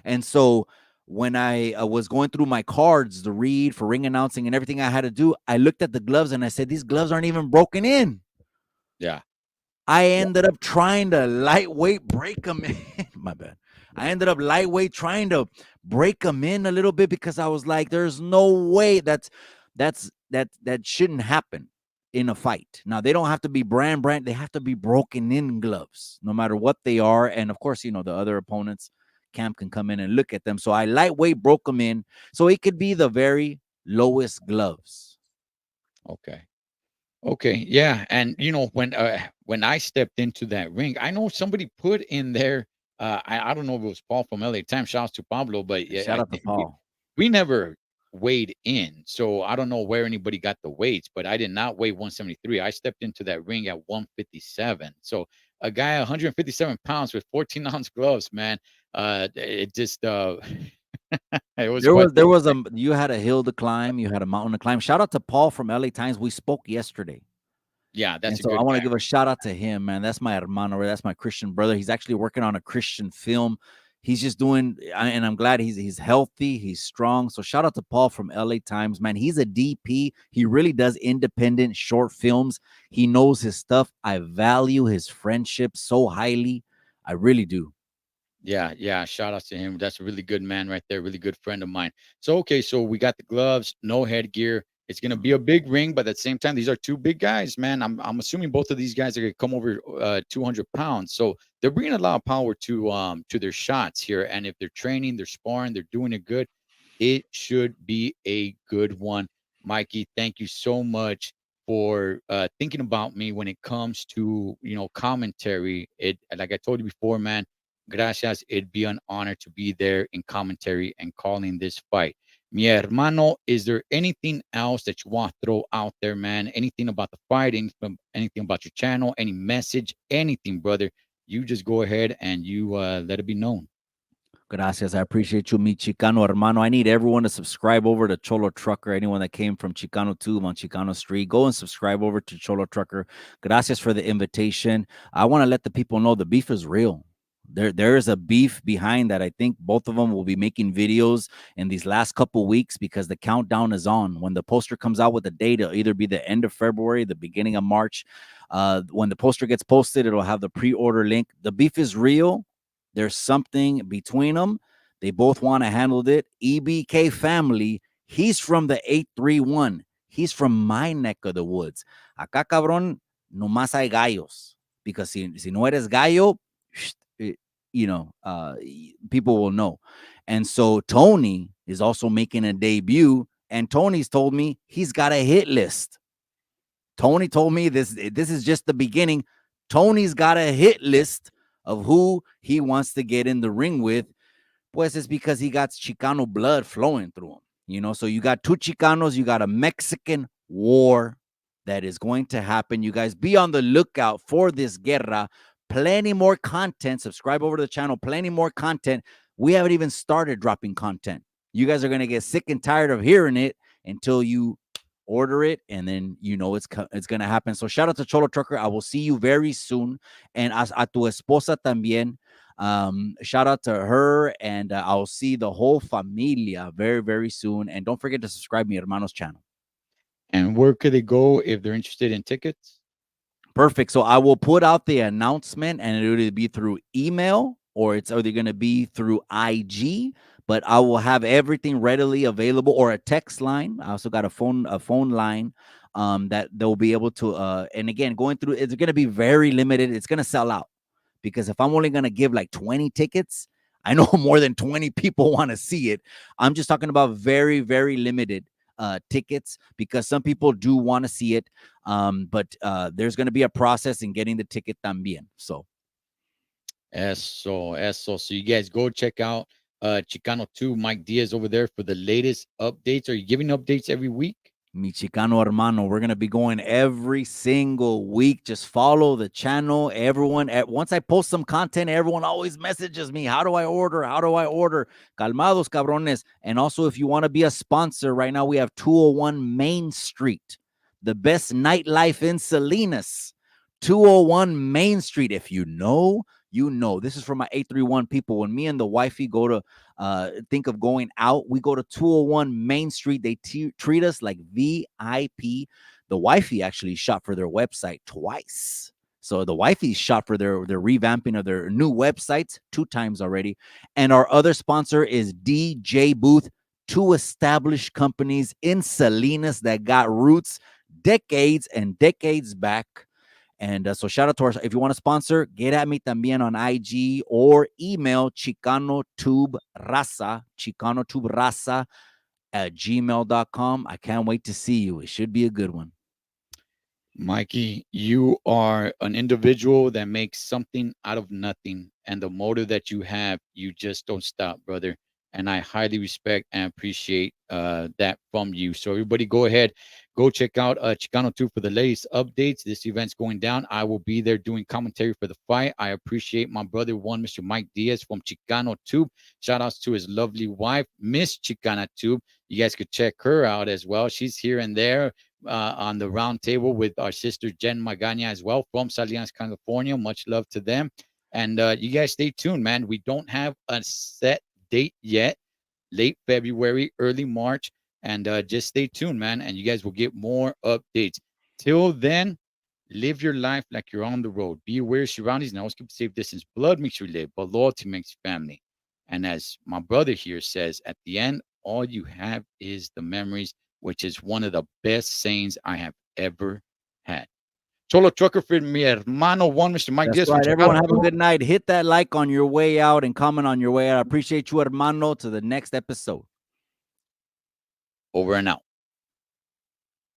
And so when I was going through my cards to read for ring announcing and everything I had to do, I looked at the gloves and I said, these gloves aren't even broken in. yeah, I yeah. ended up trying to lightweight break them in. My bad. I ended up lightweight trying to break them in a little bit because I was like, there's no way that shouldn't happen in a fight. Now they don't have to be brand, they have to be broken in gloves, no matter what they are. And of course, the other opponents, camp can come in and look at them. So I lightweight broke them in. So it could be the very lowest gloves. Okay. Okay, yeah, and when I stepped into that ring, I know somebody put in there. I don't know if it was Paul from LA Times. Shouts to Pablo, but yeah, Shout out to Paul. we never weighed in, so I don't know where anybody got the weights. But I did not weigh 173. I stepped into that ring at 157. So a guy 157 pounds with 14-ounce gloves, man. It just it was There quite was the there was a you had a hill to climb, you had a mountain to climb. Shout out to Paul from LA Times. We spoke yesterday. yeah. And That's a so I good want to guy. give a shout out to him, man. That's my hermano, that's my Christian brother. He's actually working on a Christian film. he's just doing, and I'm glad he's healthy, he's strong. So shout out to Paul from LA Times, man. He's a DP. He really does independent short films. He knows his stuff. I value his friendship so highly. I really do. Yeah, yeah. Shout out to him. That's a really good man right there. Really good friend of mine. So okay, so we got the gloves, no headgear. It's gonna be a big ring, but at the same time, these are two big guys, man. I'm assuming both of these guys are gonna come over 200 pounds. So they're bringing a lot of power to their shots here. And if they're training, they're sparring, they're doing it good, it should be a good one. Mikey, thank you so much for thinking about me when it comes to commentary. It, like I told you before, man. Gracias. It'd be an honor to be there in commentary and calling this fight. Mi hermano, is there anything else that you want to throw out there, man? Anything about the fight, anything about your channel, any message, anything, brother? You just go ahead and you let it be known. Gracias. I appreciate you, mi Chicano hermano. I need everyone to subscribe over to Cholo Trucker. Anyone that came from Chicano Tube on Chicano Street, go and subscribe over to Cholo Trucker. Gracias for the invitation. I want to let the people know the beef is real. There is a beef behind that. I think both of them will be making videos in these last couple weeks because the countdown is on. When the poster comes out with the date, it'll either be the end of February, the beginning of March. When the poster gets posted, it'll have the pre-order link. The beef is real. There's something between them. They both want to handle it. EBK family, he's from the 831. He's from my neck of the woods. Acá, cabrón, nomás hay gallos. Because si no eres gallo, you know, people will know. And so Tony is also making a debut. And Tony's told me he's got a hit list. Tony told me this is just the beginning. Tony's got a hit list of who he wants to get in the ring with. Pues it's because he got Chicano blood flowing through him. You know, so you got two Chicanos, you got a Mexican war that is going to happen. You guys be on the lookout for this guerra. Plenty more content. Subscribe over to the channel. Plenty more content. We haven't even started dropping content. You guys are going to get sick and tired of hearing it until you order it, and then you know it's going to happen. So shout out to Cholo Trucker. I will see you very soon. And a tu esposa también. Shout out to her, and I'll see the whole familia very, very soon. And don't forget to subscribe to mi hermano's channel. And where could they go if they're interested in tickets? Perfect. So I will put out the announcement, and it'll be through email or it's either going to be through IG. But I will have everything readily available, or a text line. I also got a phone line that they'll be able to. And again, going through, it's going to be very limited. It's going to sell out because if I'm only going to give like 20 tickets, I know more than 20 people want to see it. I'm just talking about very, very limited tickets because some people do want to see it. But there's going to be a process in getting the ticket también. So. Eso. So you guys go check out Chicano Tube, Mike Diaz over there for the latest updates. Are you giving updates every week? Mi Chicano hermano, we're going to be going every single week. Just follow the channel. Everyone, once I post some content, everyone always messages me. How do I order? How do I order? Calmados, cabrones. And also, if you want to be a sponsor, right now we have 201 Main Street, the best nightlife in Salinas. 201 Main Street. If you know, you know. This is for my 831 people. When me and the wifey go to think of going out, we go to 201 Main Street. They treat us like VIP. The wifey actually shot for their website twice. So the wifey shot for their revamping of their new websites 2 times already. And our other sponsor is DJ Booth, 2 established companies in Salinas that got roots decades and decades back. And so shout out to our, if you want to sponsor, get at me también on IG or email Chicano Tube Raza at gmail.com. I can't wait to see you. It should be a good one. Mikey, you are an individual that makes something out of nothing. And the motive that you have, you just don't stop, brother. And I highly respect and appreciate that from you. So everybody go ahead, go check out Chicano Tube for the latest updates. This event's going down. I will be there doing commentary for the fight. I appreciate my brother, Mr. Mike Diaz from Chicano Tube. Shout outs to his lovely wife, Miss Chicana Tube. You guys could check her out as well. She's here and there on the round table with our sister Jen Magana as well from Salinas, California. Much love to them. And you guys stay tuned, man. We don't have a set date yet. Late February, early March. And just stay tuned, man. And you guys will get more updates. Till then, live your life like you're on the road. Be aware of surroundings and always keep a safe distance. Blood makes you live, but loyalty makes you family. And as my brother here says, at the end, all you have is the memories, which is one of the best sayings I have ever had. Cholo Trucker for mi hermano one, Mr. Mike That's Diaz from right. Everyone Chicano have a Tube. good night. Hit that like on your way out and comment on your way out. I appreciate you, hermano. To the next episode. Over and out.